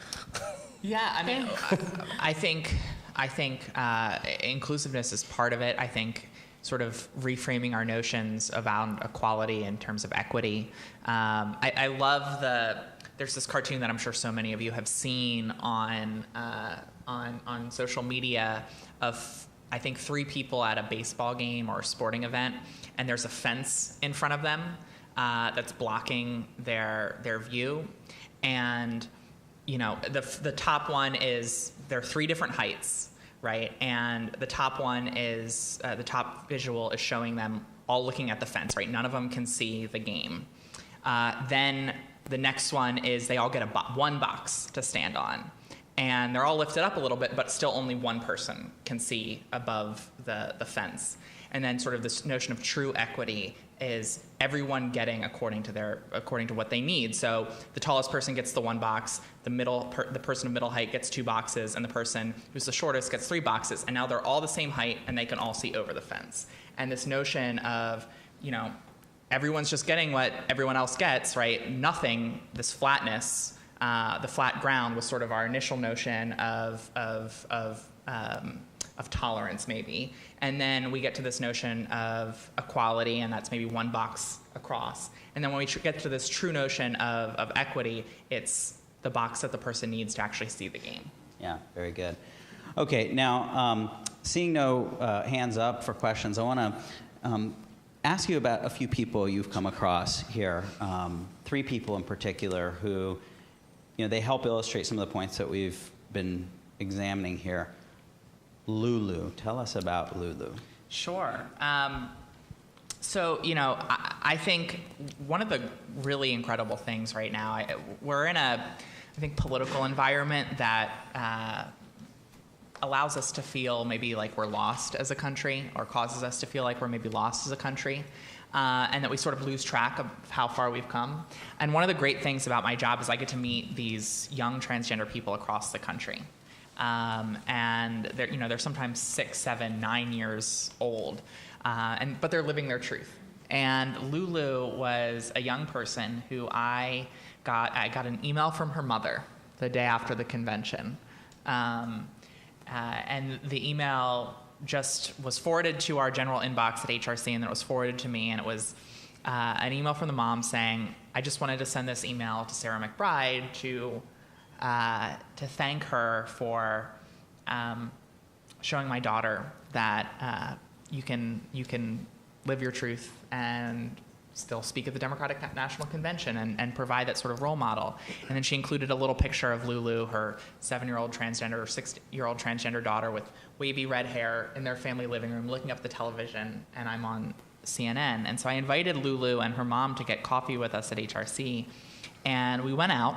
Yeah, I mean, I think inclusiveness is part of it. I think sort of reframing our notions around equality in terms of equity. I love there's this cartoon that I'm sure so many of you have seen on social media of, I think, 3 people at a baseball game or a sporting event, and there's a fence in front of them that's blocking their view. And the top one is, there are 3 different heights, right? And the top one is, the top visual is showing them all looking at the fence, right? None of them can see the game. Then the next one is they all get one box to stand on. And they're all lifted up a little bit, but still only one person can see above the fence. And then sort of this notion of true equity is everyone getting according to what they need. So the tallest person gets the 1 box, the person of middle height gets 2 boxes, and the person who's the shortest gets 3 boxes. And now they're all the same height, and they can all see over the fence. And this notion of, everyone's just getting what everyone else gets, right? Nothing, this flatness, the flat ground was sort of our initial notion of tolerance, maybe. And then we get to this notion of equality, and that's maybe 1 box across. And then when we get to this true notion of equity, it's the box that the person needs to actually see the game. Yeah, very good. Okay, now, seeing no hands up for questions, I want to ask you about a few people you've come across here. 3 people in particular who, they help illustrate some of the points that we've been examining here. Lulu, tell us about Lulu. Sure. So, I think one of the really incredible things right now, we're in a, I think, political environment that allows us to feel maybe like we're lost as a country, or causes us to feel like we're maybe lost as a country, and that we sort of lose track of how far we've come. And one of the great things about my job is I get to meet these young transgender people across the country. And they're sometimes 6, 7, 9 years old, but they're living their truth. And Lulu was a young person who I got an email from her mother the day after the convention. And the email just was forwarded to our general inbox at HRC, and then it was forwarded to me, and it was an email from the mom saying, I just wanted to send this email to Sarah McBride to thank her for showing my daughter that you can live your truth and still speak at the Democratic National Convention and provide that sort of role model. And then she included a little picture of Lulu, her 7-year-old transgender or 6-year-old transgender daughter with wavy red hair in their family living room looking up at the television, and I'm on CNN. And so I invited Lulu and her mom to get coffee with us at HRC, and we went out,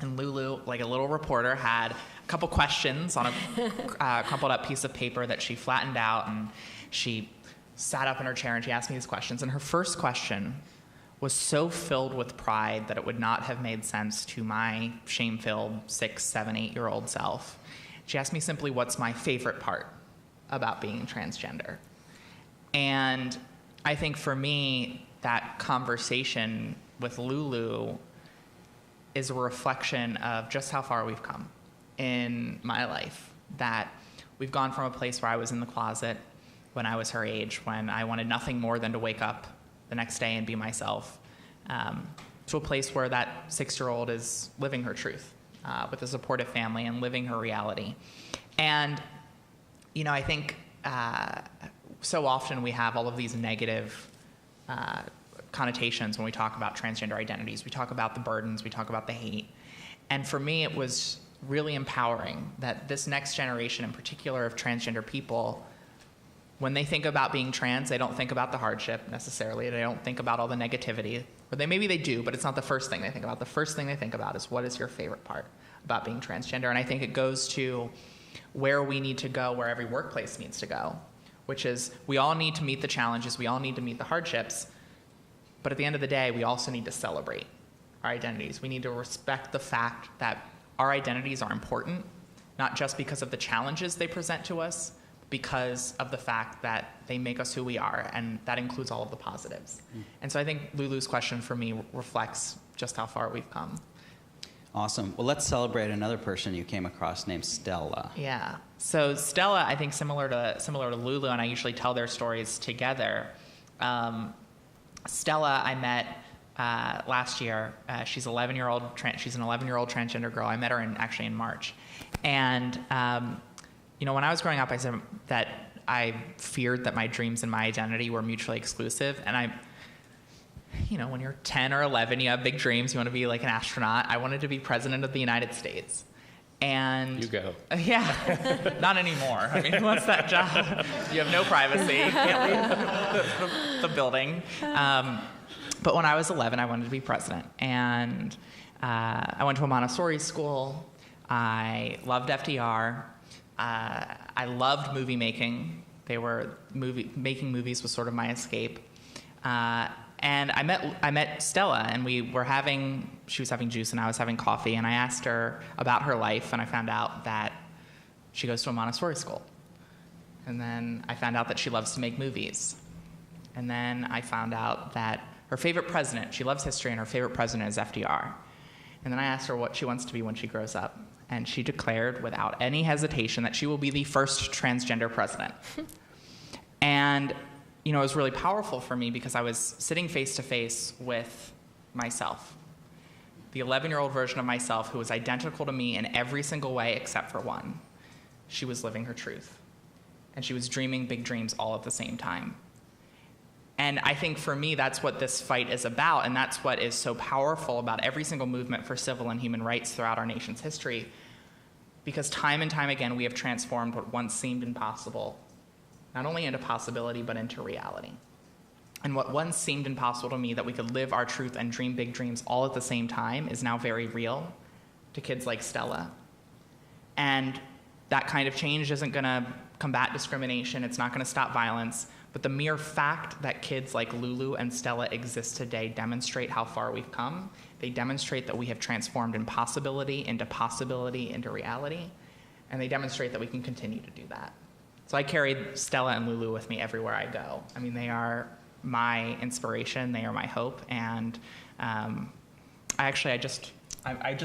and Lulu, like a little reporter, had a couple questions on a crumpled up piece of paper that she flattened out, and she sat up in her chair and she asked me these questions. And her first question was so filled with pride that it would not have made sense to my shame-filled 6, 7, 8-year-old self. She asked me simply, what's my favorite part about being transgender? And I think for me, that conversation with Lulu is a reflection of just how far we've come in my life. That we've gone from a place where I was in the closet when I was her age, when I wanted nothing more than to wake up the next day and be myself, to a place where that 6-year-old is living her truth with a supportive family and living her reality. And, I think so often we have all of these negative connotations when we talk about transgender identities. We talk about the burdens, we talk about the hate. And for me, it was really empowering that this next generation in particular of transgender people, when they think about being trans, they don't think about the hardship necessarily. They don't think about all the negativity. Or maybe they do, but it's not the first thing they think about. The first thing they think about is, what is your favorite part about being transgender? And I think it goes to where we need to go, where every workplace needs to go, which is we all need to meet the challenges, we all need to meet the hardships, but at the end of the day, we also need to celebrate our identities. We need to respect the fact that our identities are important, not just because of the challenges they present to us, because of the fact that they make us who we are, and that includes all of the positives. And so I think Lulu's question for me reflects just how far we've come. Awesome. Well, let's celebrate another person you came across named Stella. Yeah. So Stella, I think similar to Lulu, and I usually tell their stories together. Stella, I met last year. She's an 11-year-old transgender girl. I met her actually in March, and when I was growing up, I said that I feared that my dreams and my identity were mutually exclusive. And when you're 10 or 11, you have big dreams. You want to be like an astronaut. I wanted to be president of the United States. And you go. Yeah, not anymore. I mean, who wants that job? You have no privacy. You can't leave the building. But when I was 11, I wanted to be president. And I went to a Montessori school. I loved FDR. I loved movie making. Making movies was sort of my escape. And I met Stella, and she was having juice and I was having coffee, and I asked her about her life, and I found out that she goes to a Montessori school. And then I found out that she loves to make movies. And then I found out that her favorite president, she loves history, and her favorite president is FDR. And then I asked her what she wants to be when she grows up. And she declared without any hesitation that she will be the first transgender president. And, it was really powerful for me because I was sitting face to face with myself, the 11-year-old version of myself who was identical to me in every single way except for one. she was living her truth. And she was dreaming big dreams all at the same time. And I think for me, that's what this fight is about, and that's what is so powerful about every single movement for civil and human rights throughout our nation's history. Because time and time again, we have transformed what once seemed impossible, not only into possibility, but into reality. And what once seemed impossible to me, that we could live our truth and dream big dreams all at the same time, is now very real to kids like Stella. And that kind of change isn't going to combat discrimination. It's not going to stop violence. But the mere fact that kids like Lulu and Stella exist today demonstrate how far we've come. They demonstrate that we have transformed impossibility into reality. And they demonstrate that we can continue to do that. So I carried Stella and Lulu with me everywhere I go. I mean, they are my inspiration. They are my hope. And I just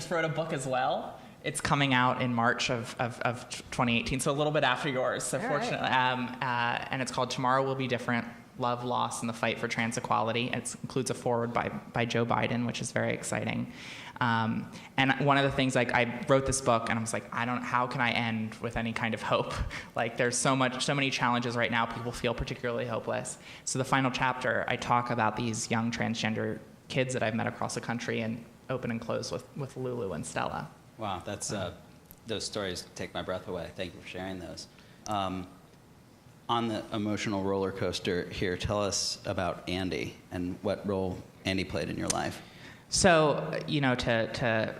wrote a book as well. It's coming out in March of 2018, so a little bit after yours. So fortunately, and it's called "Tomorrow Will Be Different: Love, Loss, and the Fight for Trans Equality." It includes a foreword by Joe Biden, which is very exciting. And one of the things, like, I wrote this book, and I was like, how can I end with any kind of hope? Like, there's so many challenges right now. People feel particularly hopeless. So the final chapter, I talk about these young transgender kids that I've met across the country, and open and close with Lulu and Stella. Wow, that's those stories take my breath away. Thank you for sharing those. On the emotional roller coaster here, tell us about Andy and what role Andy played in your life. So, to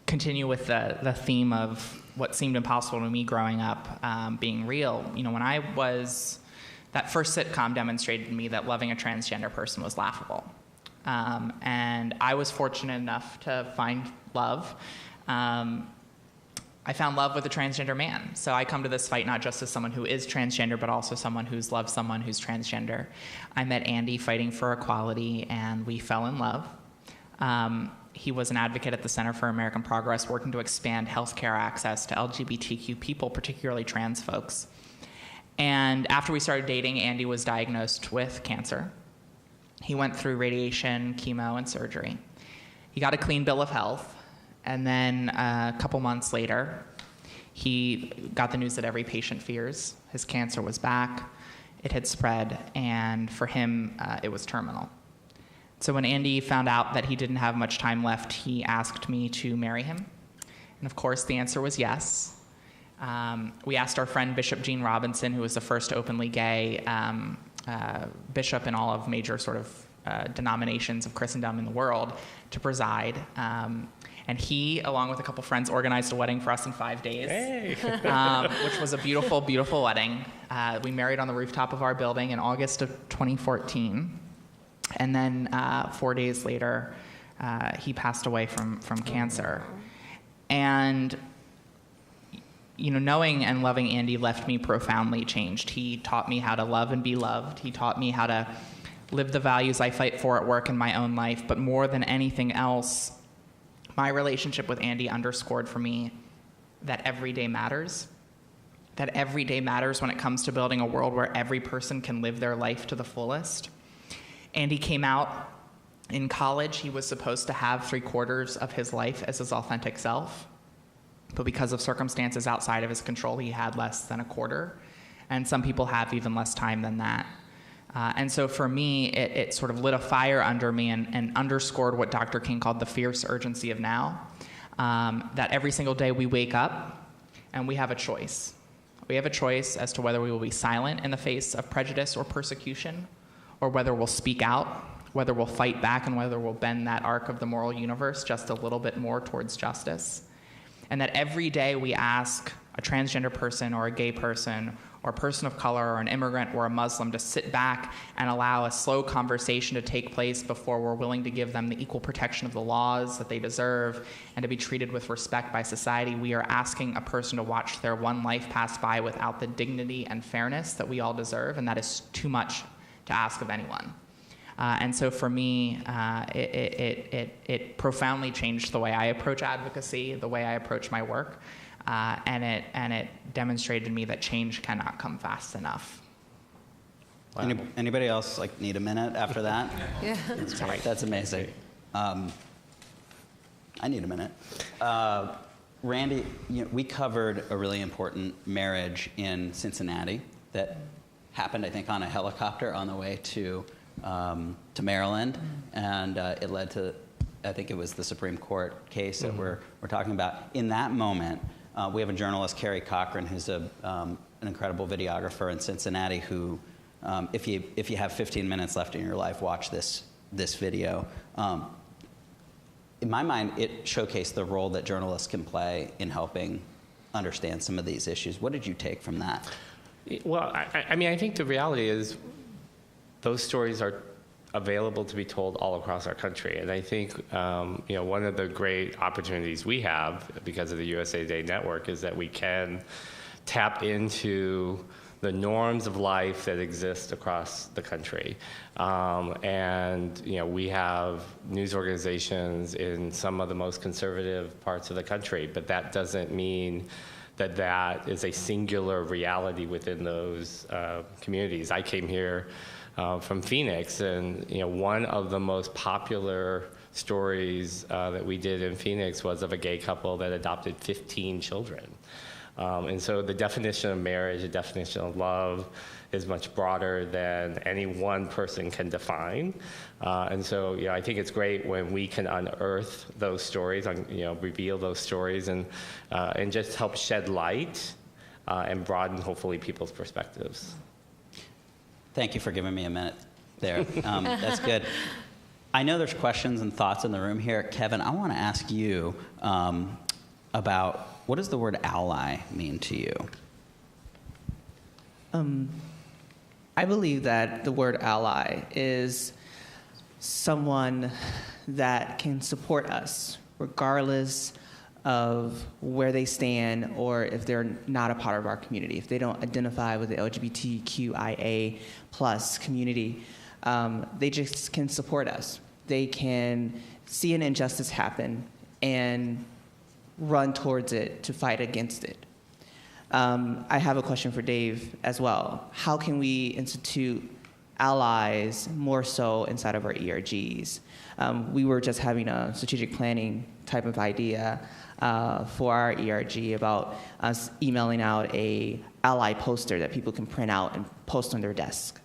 continue with the theme of what seemed impossible to me growing up being real, when I was, that first sitcom demonstrated to me that loving a transgender person was laughable. And I was fortunate enough to find love. I found love with a transgender man. So I come to this fight not just as someone who is transgender, but also someone who's loved someone who's transgender. I met Andy fighting for equality, and we fell in love. He was an advocate at the Center for American Progress, working to expand healthcare access to LGBTQ people, particularly trans folks. And after we started dating, Andy was diagnosed with cancer. He went through radiation, chemo, and surgery. He got a clean bill of health. And then a couple months later, he got the news that every patient fears. His cancer was back, it had spread, and for him, it was terminal. So when Andy found out that he didn't have much time left, he asked me to marry him. And of course, the answer was yes. We asked our friend Bishop Gene Robinson, who was the first openly gay bishop in all of major sort of denominations of Christendom in the world, to preside. And he, along with a couple friends, organized a wedding for us in 5 days, which was a beautiful, beautiful wedding. We married on the rooftop of our building in August of 2014. And then 4 days later, he passed away from cancer. And, knowing and loving Andy left me profoundly changed. He taught me how to love and be loved. He taught me how to live the values I fight for at work in my own life. But more than anything else, my relationship with Andy underscored for me that every day matters. That every day matters when it comes to building a world where every person can live their life to the fullest. Andy came out in college. He was supposed to have 3/4 of his life as his authentic self. But because of circumstances outside of his control, he had less than 1/4. And some people have even less time than that. And so for me, it sort of lit a fire under me and underscored what Dr. King called the fierce urgency of now, that every single day we wake up and we have a choice. We have a choice as to whether we will be silent in the face of prejudice or persecution, or whether we'll speak out, whether we'll fight back, and whether we'll bend that arc of the moral universe just a little bit more towards justice. And that every day we ask a transgender person or a gay person or a person of color or an immigrant or a Muslim to sit back and allow a slow conversation to take place before we're willing to give them the equal protection of the laws that they deserve and to be treated with respect by society, we are asking a person to watch their one life pass by without the dignity and fairness that we all deserve, and that is too much to ask of anyone. And so for me, it profoundly changed the way I approach advocacy, the way I approach my work, and it demonstrated to me that change cannot come fast enough. Wow. Anybody else need a minute after that? Yeah. That's amazing. I need a minute. Randy, we covered a really important marriage in Cincinnati that happened, I think, on a helicopter on the way to Maryland, and it led to, I think it was the Supreme Court case that we're talking about. In that moment, we have a journalist, Carrie Cochran, who's an incredible videographer in Cincinnati, who, if you have 15 minutes left in your life, watch this video. In my mind, it showcased the role that journalists can play in helping understand some of these issues. What did you take from that? Well, I mean, I think the reality is those stories are available to be told all across our country. And I think, one of the great opportunities we have because of the USA Today network is that we can tap into the norms of life that exist across the country. We have news organizations in some of the most conservative parts of the country, but that doesn't mean that that is a singular reality within those communities. I came here from Phoenix, and one of the most popular stories that we did in Phoenix was of a gay couple that adopted 15 children. And so the definition of marriage, the definition of love is much broader than any one person can define. I think it's great when we can unearth those stories, reveal those stories, and just help shed light and broaden, hopefully, people's perspectives. Thank you for giving me a minute there. That's good. I know there's questions and thoughts in the room here. Kevin, I want to ask you about what does the word ally mean to you? I believe that the word ally is someone that can support us regardless of where they stand or if they're not a part of our community, if they don't identify with the LGBTQIA plus community. They just can support us. They can see an injustice happen and run towards it to fight against it. I have a question for Dave as well. How can we institute allies more so inside of our ERGs? We were just having a strategic planning type of idea for our ERG about us emailing out a ally poster that people can print out and post on their desk.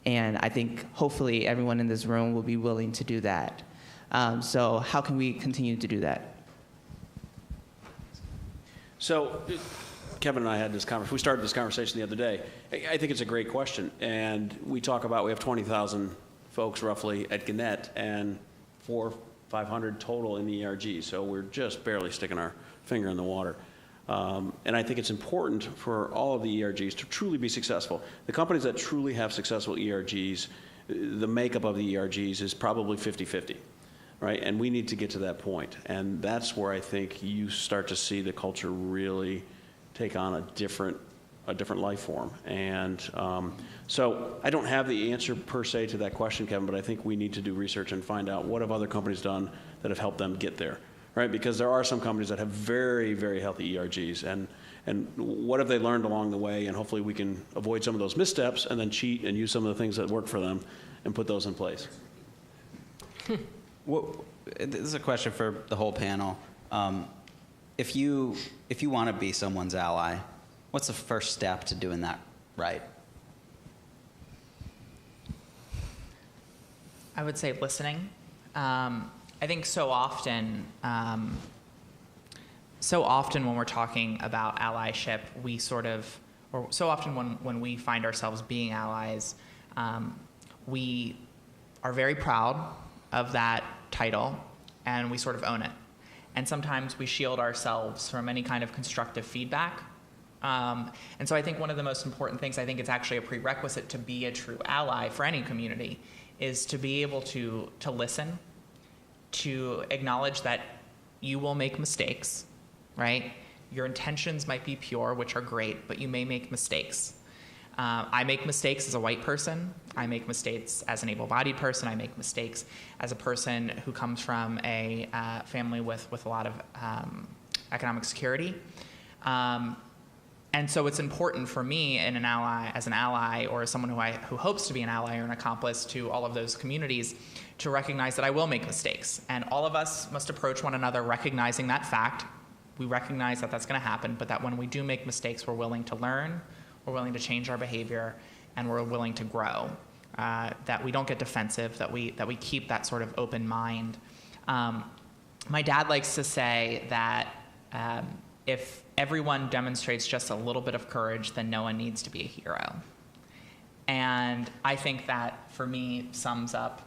And I think hopefully everyone in this room will be willing to do that. So how can we continue to do that? So Kevin and I had this conversation. We started this conversation the other day. I think it's a great question. And we talk about, we have 20,000 folks roughly at Gannett and 400-500 total in the ERG. So we're just barely sticking our finger in the water. And I think it's important for all of the ERGs to truly be successful. The companies that truly have successful ERGs, the makeup of the ERGs is probably 50-50. Right? And we need to get to that point. And that's where I think you start to see the culture really take on a different life form. And so I don't have the answer per se to that question, Kevin, but I think we need to do research and find out what have other companies done that have helped them get there, right? Because there are some companies that have very, very healthy ERGs, and what have they learned along the way, and hopefully we can avoid some of those missteps and then cheat and use some of the things that work for them and put those in place. Well, this is a question for the whole panel. If you want to be someone's ally, what's the first step to doing that right? I would say listening. I think so often when we're talking about allyship, so often when we find ourselves being allies, we are very proud of that title, and we sort of own it. And sometimes we shield ourselves from any kind of constructive feedback. And so I think one of the most important things, I think it's actually a prerequisite to be a true ally for any community, is to be able to listen, to acknowledge that you will make mistakes, right? Your intentions might be pure, which are great, but you may make mistakes. I make mistakes as a white person. I make mistakes as an able-bodied person. I make mistakes as a person who comes from a family with a lot of economic security. And so it's important for me as an ally, or as someone who hopes to be an ally or an accomplice to all of those communities, to recognize that I will make mistakes. And all of us must approach one another recognizing that fact, we recognize that that's going to happen, but that when we do make mistakes, we're willing to learn, we're willing to change our behavior, and we're willing to grow. That we don't get defensive, that we keep that sort of open mind. My dad likes to say that if everyone demonstrates just a little bit of courage, then no one needs to be a hero. And I think that, for me, sums up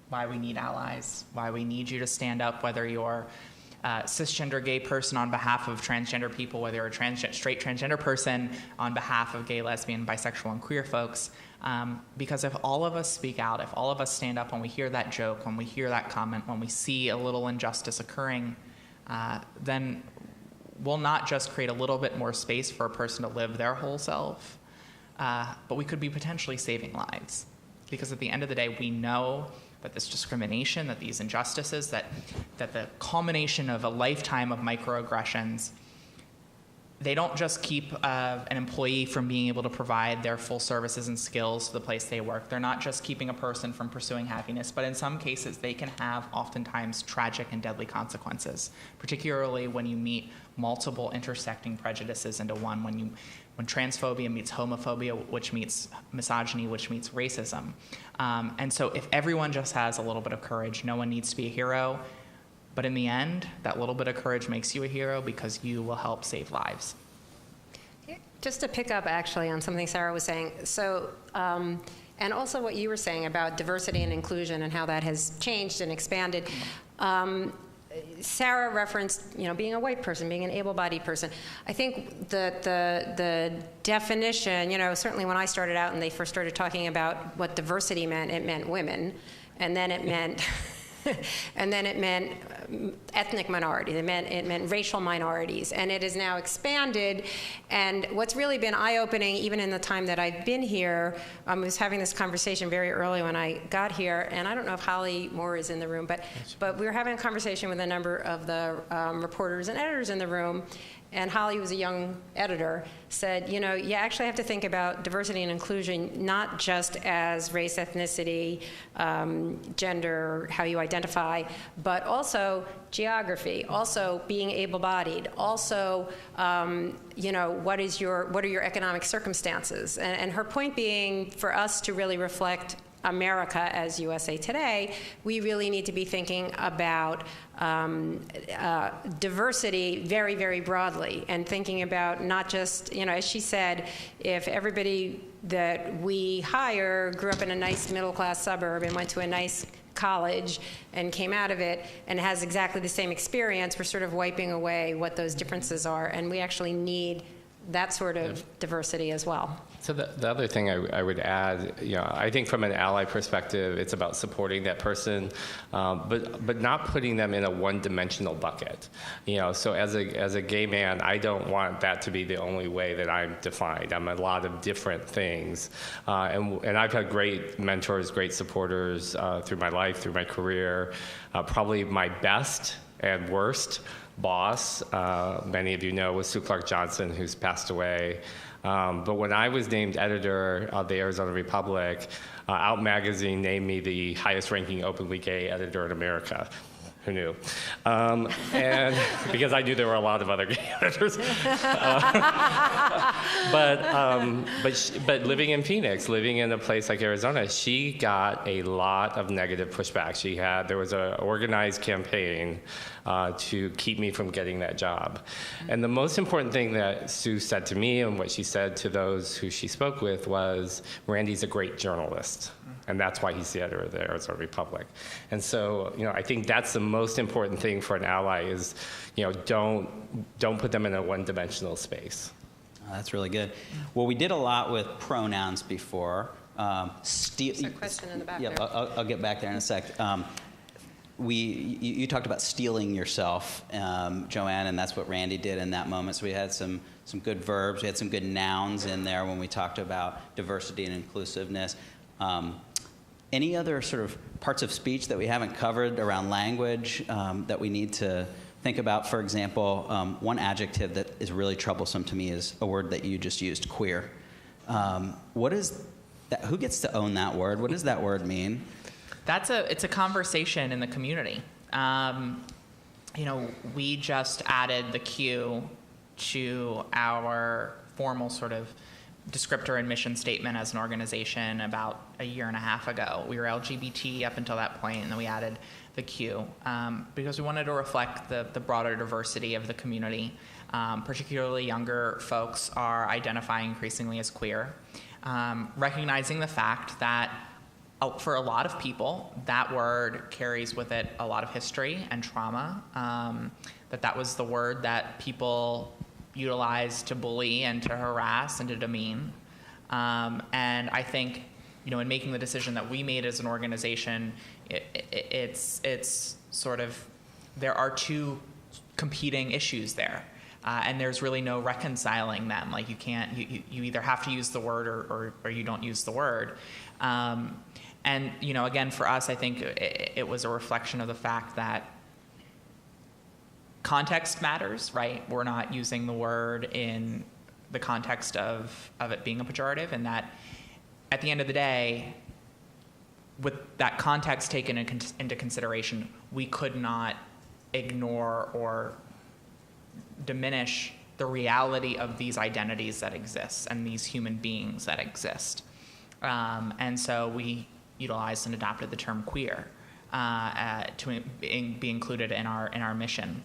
why we need allies, why we need you to stand up, whether you're a cisgender gay person on behalf of transgender people, whether you're a straight transgender person on behalf of gay, lesbian, bisexual, and queer folks. Because if all of us speak out, if all of us stand up when we hear that joke, when we hear that comment, when we see a little injustice occurring, then we'll not just create a little bit more space for a person to live their whole self, but we could be potentially saving lives. Because at the end of the day, we know that this discrimination, that these injustices, that the culmination of a lifetime of microaggressions, they don't just keep an employee from being able to provide their full services and skills to the place they work. They're not just keeping a person from pursuing happiness, but in some cases, they can have oftentimes tragic and deadly consequences, particularly when you meet multiple intersecting prejudices into one, when transphobia meets homophobia, which meets misogyny, which meets racism. And so if everyone just has a little bit of courage, no one needs to be a hero. But in the end, that little bit of courage makes you a hero because you will help save lives. Just to pick up, actually, on something Sarah was saying. So, and also what you were saying about diversity and inclusion and how that has changed and expanded. Sarah referenced, being a white person, being an able-bodied person. I think the definition, certainly when I started out and they first started talking about what diversity meant, it meant women, and then it meant ethnic minorities. It meant racial minorities, and it has now expanded. And what's really been eye-opening, even in the time that I've been here, I was having this conversation very early when I got here, and I don't know if Holly Moore is in the room, but we were having a conversation with a number of the reporters and editors in the room. And Holly, who was a young editor, said, you actually have to think about diversity and inclusion not just as race, ethnicity, gender, how you identify, but also geography, also being able-bodied, also, what are your economic circumstances? And her point being, for us to really reflect America as USA Today, we really need to be thinking about diversity very, very broadly, and thinking about not just, as she said, if everybody that we hire grew up in a nice middle-class suburb and went to a nice college and came out of it and has exactly the same experience, we're sort of wiping away what those differences are, and we actually need that sort of diversity as well. So the other thing I would add, I think from an ally perspective, it's about supporting that person, but not putting them in a one-dimensional bucket. So as a gay man, I don't want that to be the only way that I'm defined. I'm a lot of different things, and I've had great mentors, great supporters through my life, through my career. Probably my best and worst boss, many of you know, was Sue Clark Johnson, who's passed away. But when I was named editor of the Arizona Republic, Out Magazine named me the highest-ranking openly gay editor in America. Who knew? And because I knew there were a lot of other gay editors. But living in Phoenix, living in a place like Arizona, she got a lot of negative pushback. There was an organized campaign to keep me from getting that job. And the most important thing that Sue said to me and what she said to those who she spoke with was, Randy's a great journalist. And that's why he's the editor of the Arizona Republic. And so, I think that's the most important thing for an ally is, don't put them in a one-dimensional space. Oh, that's really good. Well, we did a lot with pronouns before. There's a question in the back there. I'll get back there in a sec. You talked about steeling yourself, Joanne, and that's what Randy did in that moment. So we had some good verbs. We had some good nouns in there when we talked about diversity and inclusiveness. Any other sort of parts of speech that we haven't covered around language that we need to think about? For example, one adjective that is really troublesome to me is a word that you just used, queer. What is that? Who gets to own that word? What does that word mean? It's a conversation in the community. we just added the Q to our formal sort of descriptor and mission statement as an organization about a year and a half ago. We were LGBT up until that point, and then we added the Q because we wanted to reflect the broader diversity of the community. Particularly younger folks are identifying increasingly as queer, recognizing the fact that for a lot of people, that word carries with it a lot of history and trauma, that was the word that people utilized to bully and to harass and to demean. And I think, in making the decision that we made as an organization, it's sort of, there are two competing issues there. And there's really no reconciling them. Like you can't, you either have to use the word or you don't use the word. And, again, for us, I think it was a reflection of the fact that context matters, right? We're not using the word in the context of it being a pejorative, and that at the end of the day, with that context taken into consideration, we could not ignore or diminish the reality of these identities that exist and these human beings that exist. And so we utilized and adopted the term queer to be included in our mission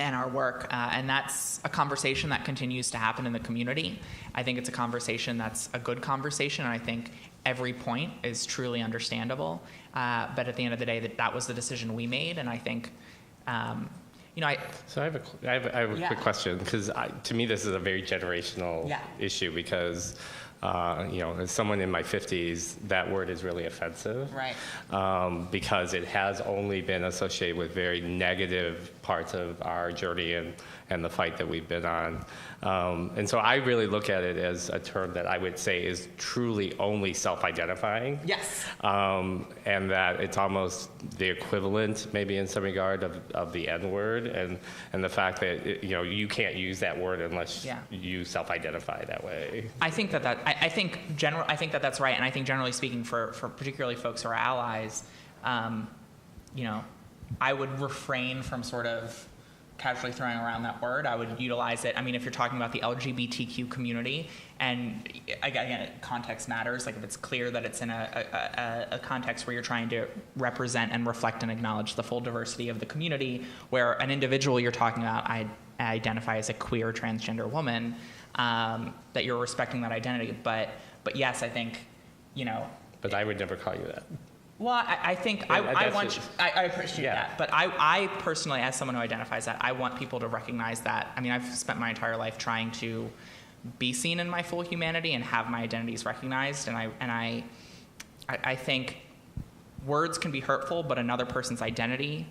and our work. And that's a conversation that continues to happen in the community. I think it's a conversation that's a good conversation, and I think every point is truly understandable. But at the end of the day, that was the decision we made, and I think So I have a quick question, because to me this is a very generational issue, because as someone in my 50s, that word is really offensive, right? Because it has only been associated with very negative parts of our journey and the fight that we've been on. And so I really look at it as a term that I would say is truly only self-identifying. Yes. And that it's almost the equivalent, maybe in some regard, of the N-word, and the fact that you can't use that word unless you self-identify that way. I think I think that's right, and I think generally speaking, for particularly folks who are allies, I would refrain from sort of casually throwing around that word. I would utilize it. I mean, if you're talking about the LGBTQ community, and again, context matters. Like if it's clear that it's in a context where you're trying to represent and reflect and acknowledge the full diversity of the community, where an individual you're talking about, I identify as a queer transgender woman, that you're respecting that identity. But yes, I think, But I would never call you that. Well, I think I appreciate that. But I personally, as someone who identifies that, I want people to recognize that. I mean, I've spent my entire life trying to be seen in my full humanity and have my identities recognized. And I think words can be hurtful, but another person's identity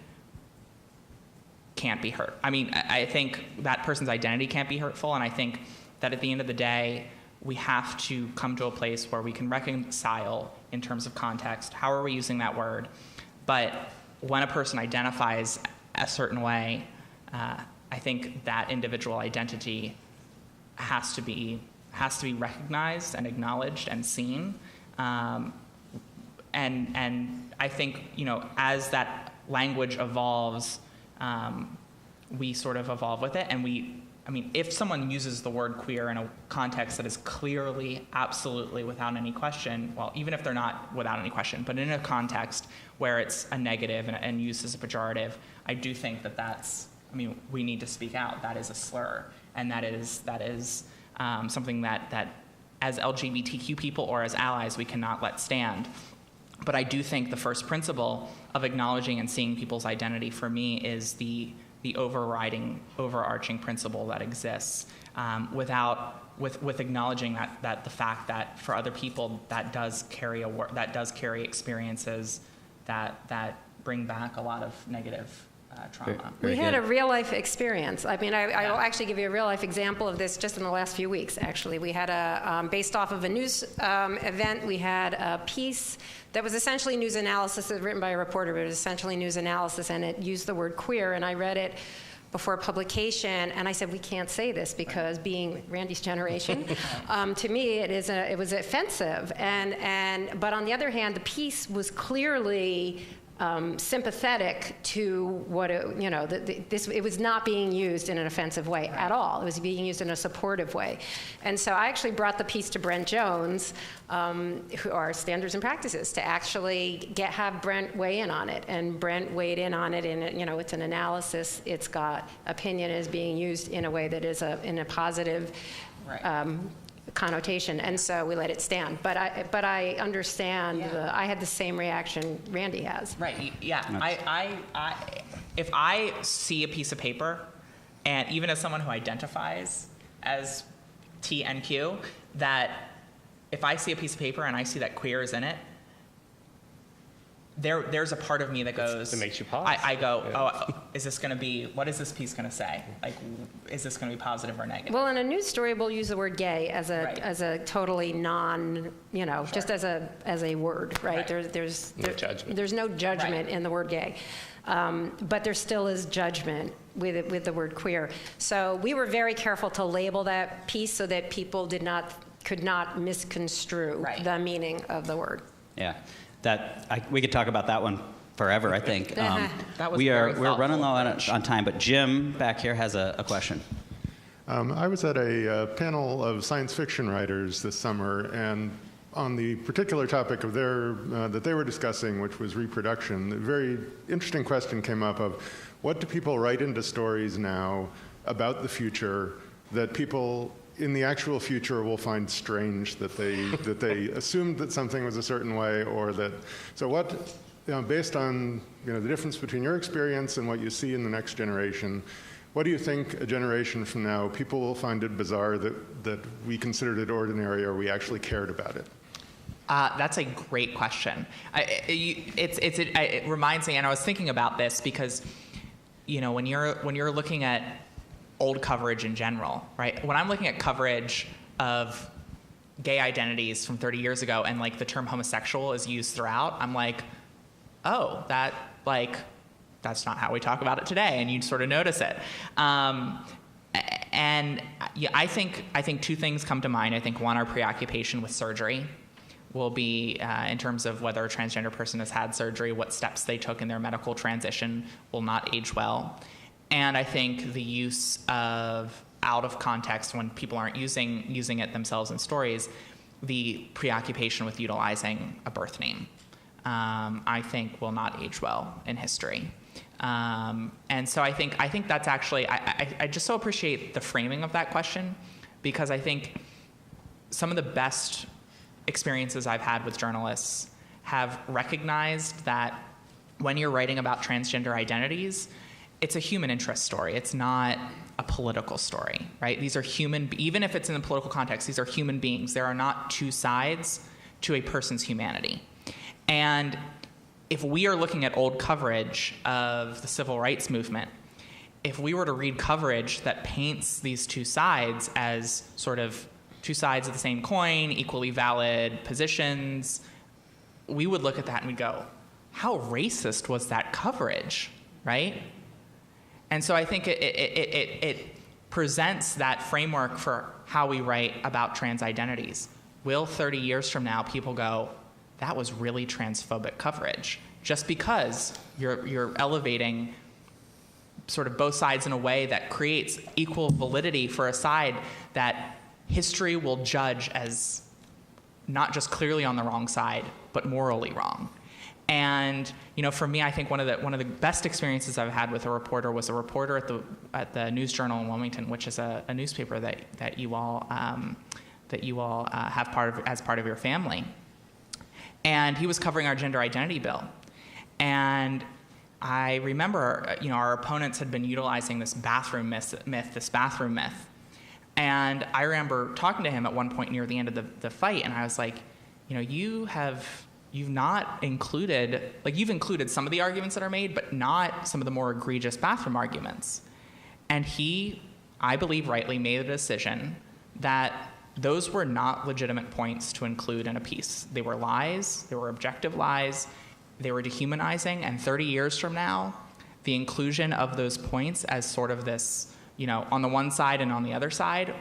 can't be hurt. I mean, I think that person's identity can't be hurtful, and I think that at the end of the day, we have to come to a place where we can reconcile in terms of context. How are we using that word? But when a person identifies a certain way, I think that individual identity has to be recognized and acknowledged and seen. And I think, as that language evolves, we sort of evolve with it, and if someone uses the word queer in a context that is clearly, absolutely, without any question, well, even if they're not without any question, but in a context where it's a negative and used as a pejorative, I do think we need to speak out. That is a slur, and that is something that as LGBTQ people or as allies we cannot let stand. But I do think the first principle of acknowledging and seeing people's identity for me is the overarching principle that exists, with acknowledging that the fact that for other people that does carry experiences that bring back a lot of negative trauma. We had a real life experience. I mean, I will actually give you a real life example of this just in the last few weeks, actually. We had based off of a news event, we had a piece that was essentially news analysis, written by a reporter, but it was essentially news analysis, and it used the word queer, and I read it before publication, and I said, we can't say this because being Randy's generation, to me, it was offensive. But on the other hand, the piece was clearly sympathetic to what it was not being used in an offensive way at all. It was being used in a supportive way. And so I actually brought the piece to Brent Jones, who are Standards and Practices, to actually have Brent weigh in on it. And Brent weighed in on it, and it's an analysis. It's got opinion is being used in a way that is in a positive connotation, and so we let it stand. But I understand. I had the same reaction Randy has. Right. Yeah. I if I see a piece of paper, and even as someone who identifies as T and Q, that if I see a piece of paper and I see that queer is in it, there's a part of me that goes. It makes you pause. I go, is this going to be? What is this piece going to say? Like, is this going to be positive or negative? Well, in a news story, we'll use the word "gay" as a totally non, just as a word, right? There's no judgment. There's no judgment in the word "gay," but there still is judgment with the word "queer." So we were very careful to label that piece so that people could not misconstrue the meaning of the word. Yeah. We could talk about that one forever, I think. That was we're very running low thoughtful on time, but Jim back here has a question. I was at a panel of science fiction writers this summer, and on the particular topic of that they were discussing, which was reproduction, a very interesting question came up of what do people write into stories now about the future that people in the actual future will find strange that they assumed that something was a certain way, or that. So what, based on the difference between your experience and what you see in the next generation, what do you think a generation from now people will find it bizarre that we considered it ordinary or we actually cared about it? That's a great question. It reminds me, and I was thinking about this because, when you're looking at old coverage in general, right? When I'm looking at coverage of gay identities from 30 years ago and the term homosexual is used throughout, I'm like, oh, that's not how we talk about it today, and you'd sort of notice it. And I think two things come to mind. I think one, our preoccupation with surgery will be in terms of whether a transgender person has had surgery, what steps they took in their medical transition will not age well. And I think the use of out of context when people aren't using it themselves in stories, the preoccupation with utilizing a birth name, I think will not age well in history. And so I think that's actually, I just so appreciate the framing of that question, because I think some of the best experiences I've had with journalists have recognized that when you're writing about transgender identities, it's a human interest story. It's not a political story, right? These are human, even if it's in the political context, these are human beings. There are not two sides to a person's humanity. And if we are looking at old coverage of the civil rights movement, if we were to read coverage that paints these two sides as sort of two sides of the same coin, equally valid positions, we would look at that and we'd go, how racist was that coverage, right? And so I think it presents that framework for how we write about trans identities. Will 30 years from now people go, that was really transphobic coverage? Just because you're elevating sort of both sides in a way that creates equal validity for a side that history will judge as not just clearly on the wrong side, but morally wrong. And for me, I think one of the best experiences I've had with a reporter was a reporter at the News Journal in Wilmington, which is a newspaper that you all have as part of your family. And he was covering our gender identity bill, and I remember our opponents had been utilizing this bathroom myth. And I remember talking to him at one point near the end of the fight, and I was like, you've not included, you've included some of the arguments that are made, but not some of the more egregious bathroom arguments. And he, I believe rightly, made a decision that those were not legitimate points to include in a piece. They were lies, they were objective lies, they were dehumanizing, and 30 years from now, the inclusion of those points as sort of this on the one side and on the other side,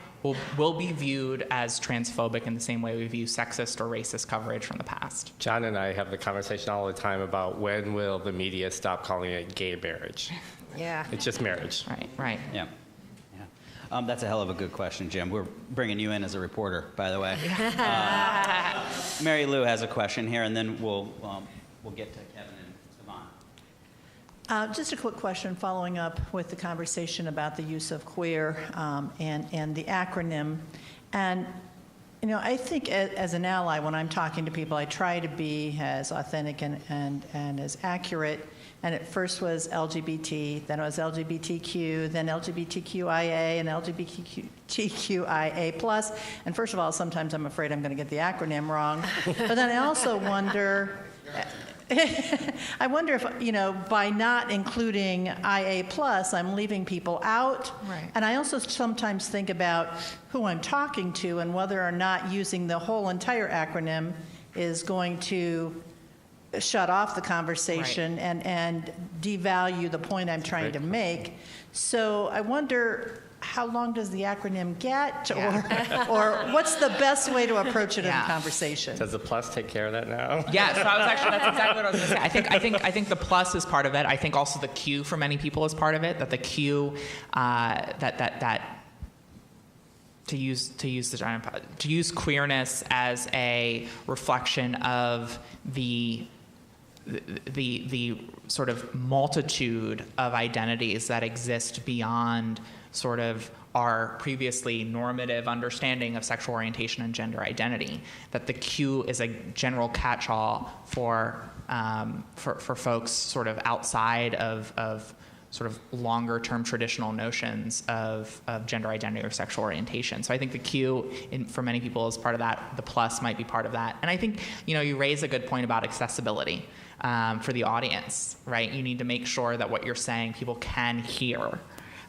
will be viewed as transphobic in the same way we view sexist or racist coverage from the past. John and I have the conversation all the time about when will the media stop calling it gay marriage. Yeah. It's just marriage. Right. Yeah. That's a hell of a good question, Jim. We're bringing you in as a reporter, by the way. Mary Lou has a question here, and then we'll get to Kevin and Yvonne. Just a quick question following up with the conversation about the use of queer and the acronym. And, I think as an ally, when I'm talking to people, I try to be as authentic and as accurate. And at first was LGBT, then it was LGBTQ, then LGBTQIA, and LGBTQIA+. And first of all, sometimes I'm afraid I'm going to get the acronym wrong. But then I also wonder... I wonder if, by not including IA+, I'm leaving people out. Right. And I also sometimes think about who I'm talking to and whether or not using the whole entire acronym is going to shut off the conversation and devalue the point I'm trying to make. So I wonder, how long does the acronym get? Or what's the best way to approach it in a conversation? Does the plus take care of that now? Yeah, so that's exactly what I was going to say. I think the plus is part of it. I think also the Q for many people is part of it. That the Q to use queerness as a reflection of the sort of multitude of identities that exist beyond sort of our previously normative understanding of sexual orientation and gender identity. That the Q is a general catch-all for folks sort of outside of sort of longer-term traditional notions of gender identity or sexual orientation. So I think the Q for many people is part of that. The plus might be part of that. And I think you raise a good point about accessibility for the audience, right? You need to make sure that what you're saying people can hear.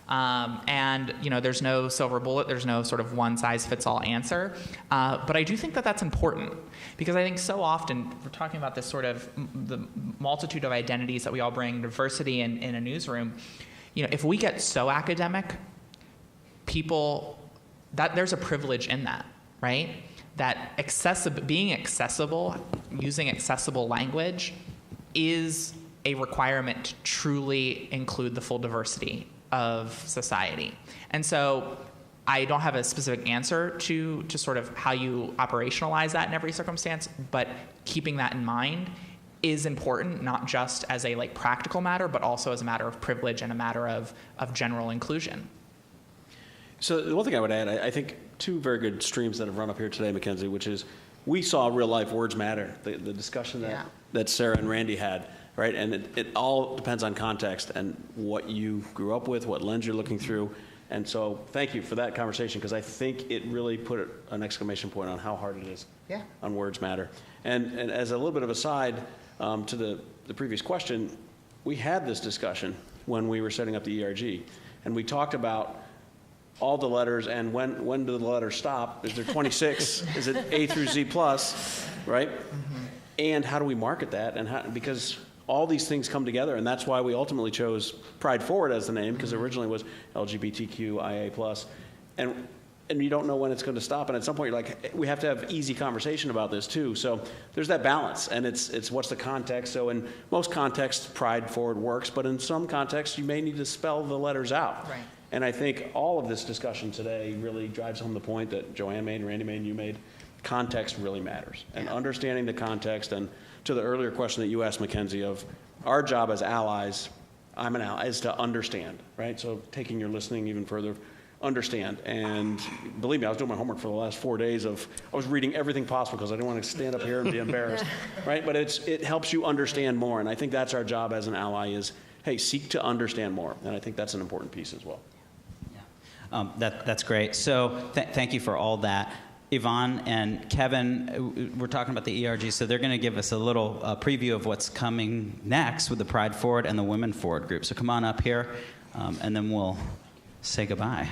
And there's no silver bullet, there's no sort of one-size-fits-all answer. But I do think that that's important, because I think so often we're talking about this sort of the multitude of identities that we all bring, diversity in a newsroom. If we get so academic, there's a privilege in that, right? That being accessible, using accessible language is a requirement to truly include the full diversity of society. And so I don't have a specific answer to sort of how you operationalize that in every circumstance, but keeping that in mind is important, not just as a practical matter, but also as a matter of privilege and a matter of general inclusion. So the one thing I would add, I think two very good streams that have run up here today, Mackenzie, which is we saw real life words matter, the discussion that Sarah and Randy had, right? And it all depends on context and what you grew up with, what lens you're looking through. And so thank you for that conversation, because I think it really put an exclamation point on how hard it is on words matter. And as a little bit of a side to the previous question, we had this discussion when we were setting up the ERG, and we talked about all the letters and when do the letters stop? Is there 26? Is it A through Z plus, right? Mm-hmm. And how do we market that? And because all these things come together, and that's why we ultimately chose Pride Forward as the name, because originally it was LGBTQIA plus, and you don't know when it's going to stop. And at some point you're like, we have to have easy conversation about this too. So there's that balance, and it's what's the context. So in most contexts, Pride Forward works, but in some contexts you may need to spell the letters out. Right. And I think all of this discussion today really drives home the point that Joanne made, Randy made, and you made. Context really matters. And understanding the context, and to the earlier question that you asked, Mackenzie, of our job as allies, I'm an ally, is to understand, right? So taking your listening even further, understand. And believe me, I was doing my homework for the last 4 days I was reading everything possible because I didn't want to stand up here and be embarrassed, right? But it helps you understand more. And I think that's our job as an ally is, hey, seek to understand more. And I think that's an important piece as well. That's great. So thank you for all that. Yvonne and Kevin, we're talking about the ERG, so they're going to give us a little preview of what's coming next with the Pride Forward and the Women Forward group. So come on up here, and then we'll say goodbye.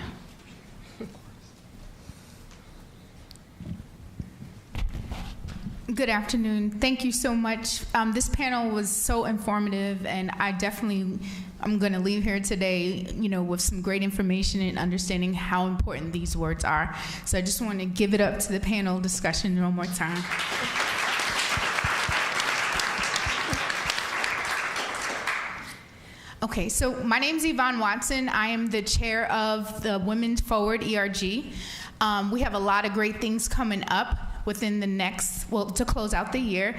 Good afternoon. Thank you so much. This panel was so informative, and I'm going to leave here today, with some great information and understanding how important these words are. So I just want to give it up to the panel discussion one more time. Okay, so my name is Yvonne Watson. I am the chair of the Women Forward ERG. We have a lot of great things coming up within to close out the year.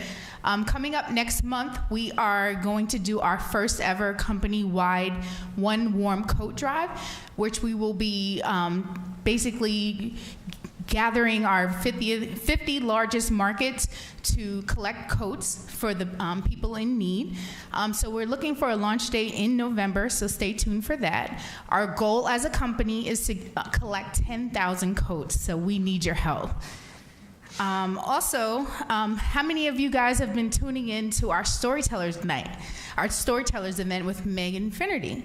Coming up next month, we are going to do our first ever company-wide One Warm Coat Drive, which we will be basically gathering our 50 largest markets to collect coats for the people in need. So we're looking for a launch date in November, so stay tuned for that. Our goal as a company is to collect 10,000 coats, so we need your help. Also, how many of you guys have been tuning in to our Storytellers Night, our Storytellers event with Megan Finnerty?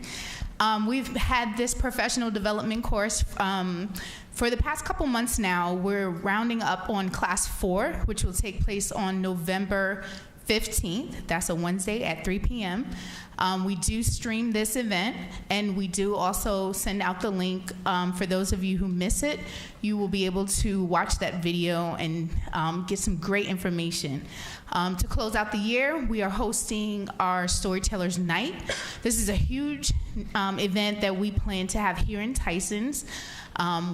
We've had this professional development course for the past couple months now. We're rounding up on Class 4, which will take place on November 15th. That's a Wednesday at 3 p.m. We do stream this event, and we do also send out the link for those of you who miss it. You will be able to watch that video and get some great information. To close out the year, we are hosting our Storytellers Night. This is a huge event that we plan to have here in Tysons,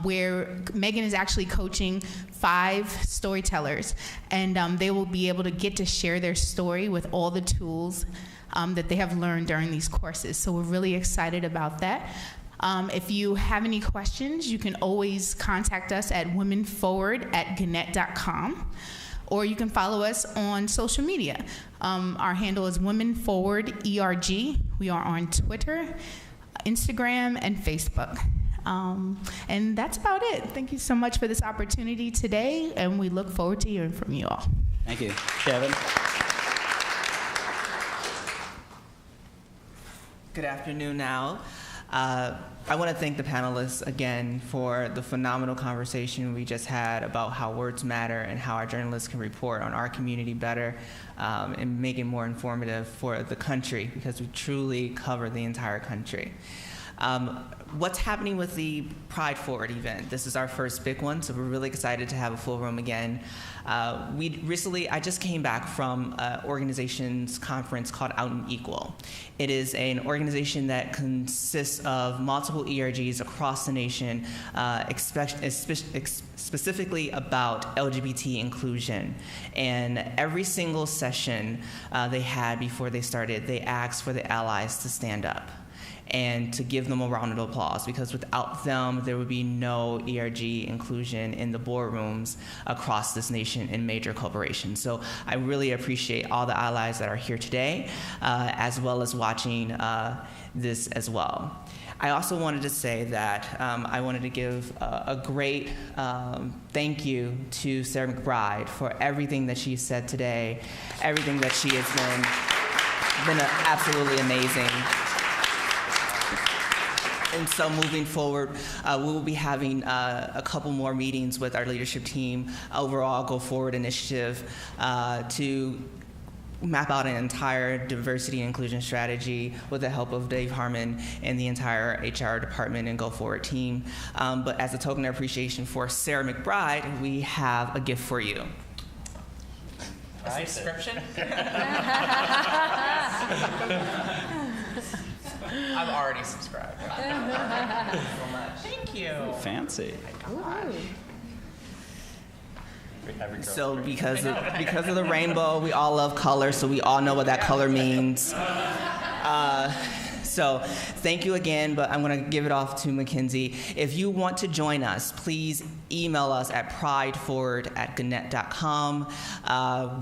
where Megan is actually coaching 5 storytellers, and they will be able to get to share their story with all the tools that they have learned during these courses. So we're really excited about that. If you have any questions, you can always contact us at womenforward@gannett.com, or you can follow us on social media. Our handle is Women Forward ERG. We are on Twitter, Instagram, and Facebook. And that's about it. Thank you so much for this opportunity today, and we look forward to hearing from you all. Thank you. Kevin? Good afternoon now. I want to thank the panelists again for the phenomenal conversation we just had about how words matter and how our journalists can report on our community better and make it more informative for the country, because we truly cover the entire country. What's happening with the Pride Forward event? This is our first big one, so we're really excited to have a full room again. I just came back from an organization's conference called Out and Equal. It is an organization that consists of multiple ERGs across the nation, specifically about LGBT inclusion. And every single session they had before they started, they asked for the allies to stand up and to give them a round of applause, because without them, there would be no ERG inclusion in the boardrooms across this nation in major corporations. So I really appreciate all the allies that are here today, as well as watching this as well. I also wanted to say that I wanted to give a great thank you to Sarah McBride for everything that she said today, everything that she has been absolutely amazing. And so moving forward, we will be having a couple more meetings with our leadership team, overall Go Forward initiative, to map out an entire diversity and inclusion strategy with the help of Dave Harmon and the entire HR department and Go Forward team. But as a token of appreciation for Sarah McBride, we have a gift for you. A subscription? I've already subscribed. Thank you. Fancy. So because of the rainbow, we all love color, so we all know what that color means. So thank you again, but I'm going to give it off to Mackenzie. If you want to join us, please email us at prideforward@gannett.com.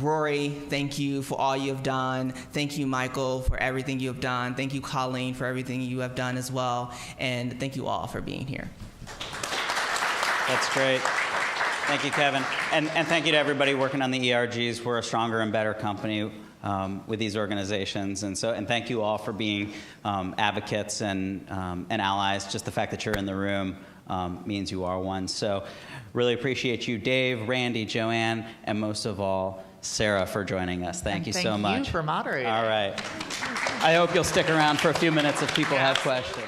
Rory, thank you for all you have done. Thank you, Michael, for everything you have done. Thank you, Colleen, for everything you have done as well. And thank you all for being here. That's great. Thank you, Kevin. And thank you to everybody working on the ERGs. We're a stronger and better company with these organizations. And thank you all for being advocates and allies. Just the fact that you're in the room means you are one. So really appreciate you, Dave, Randy, Joanne, and most of all, Sarah for joining us. Thank you so much. Thank you for moderating. All right. I hope you'll stick around for a few minutes if people have questions.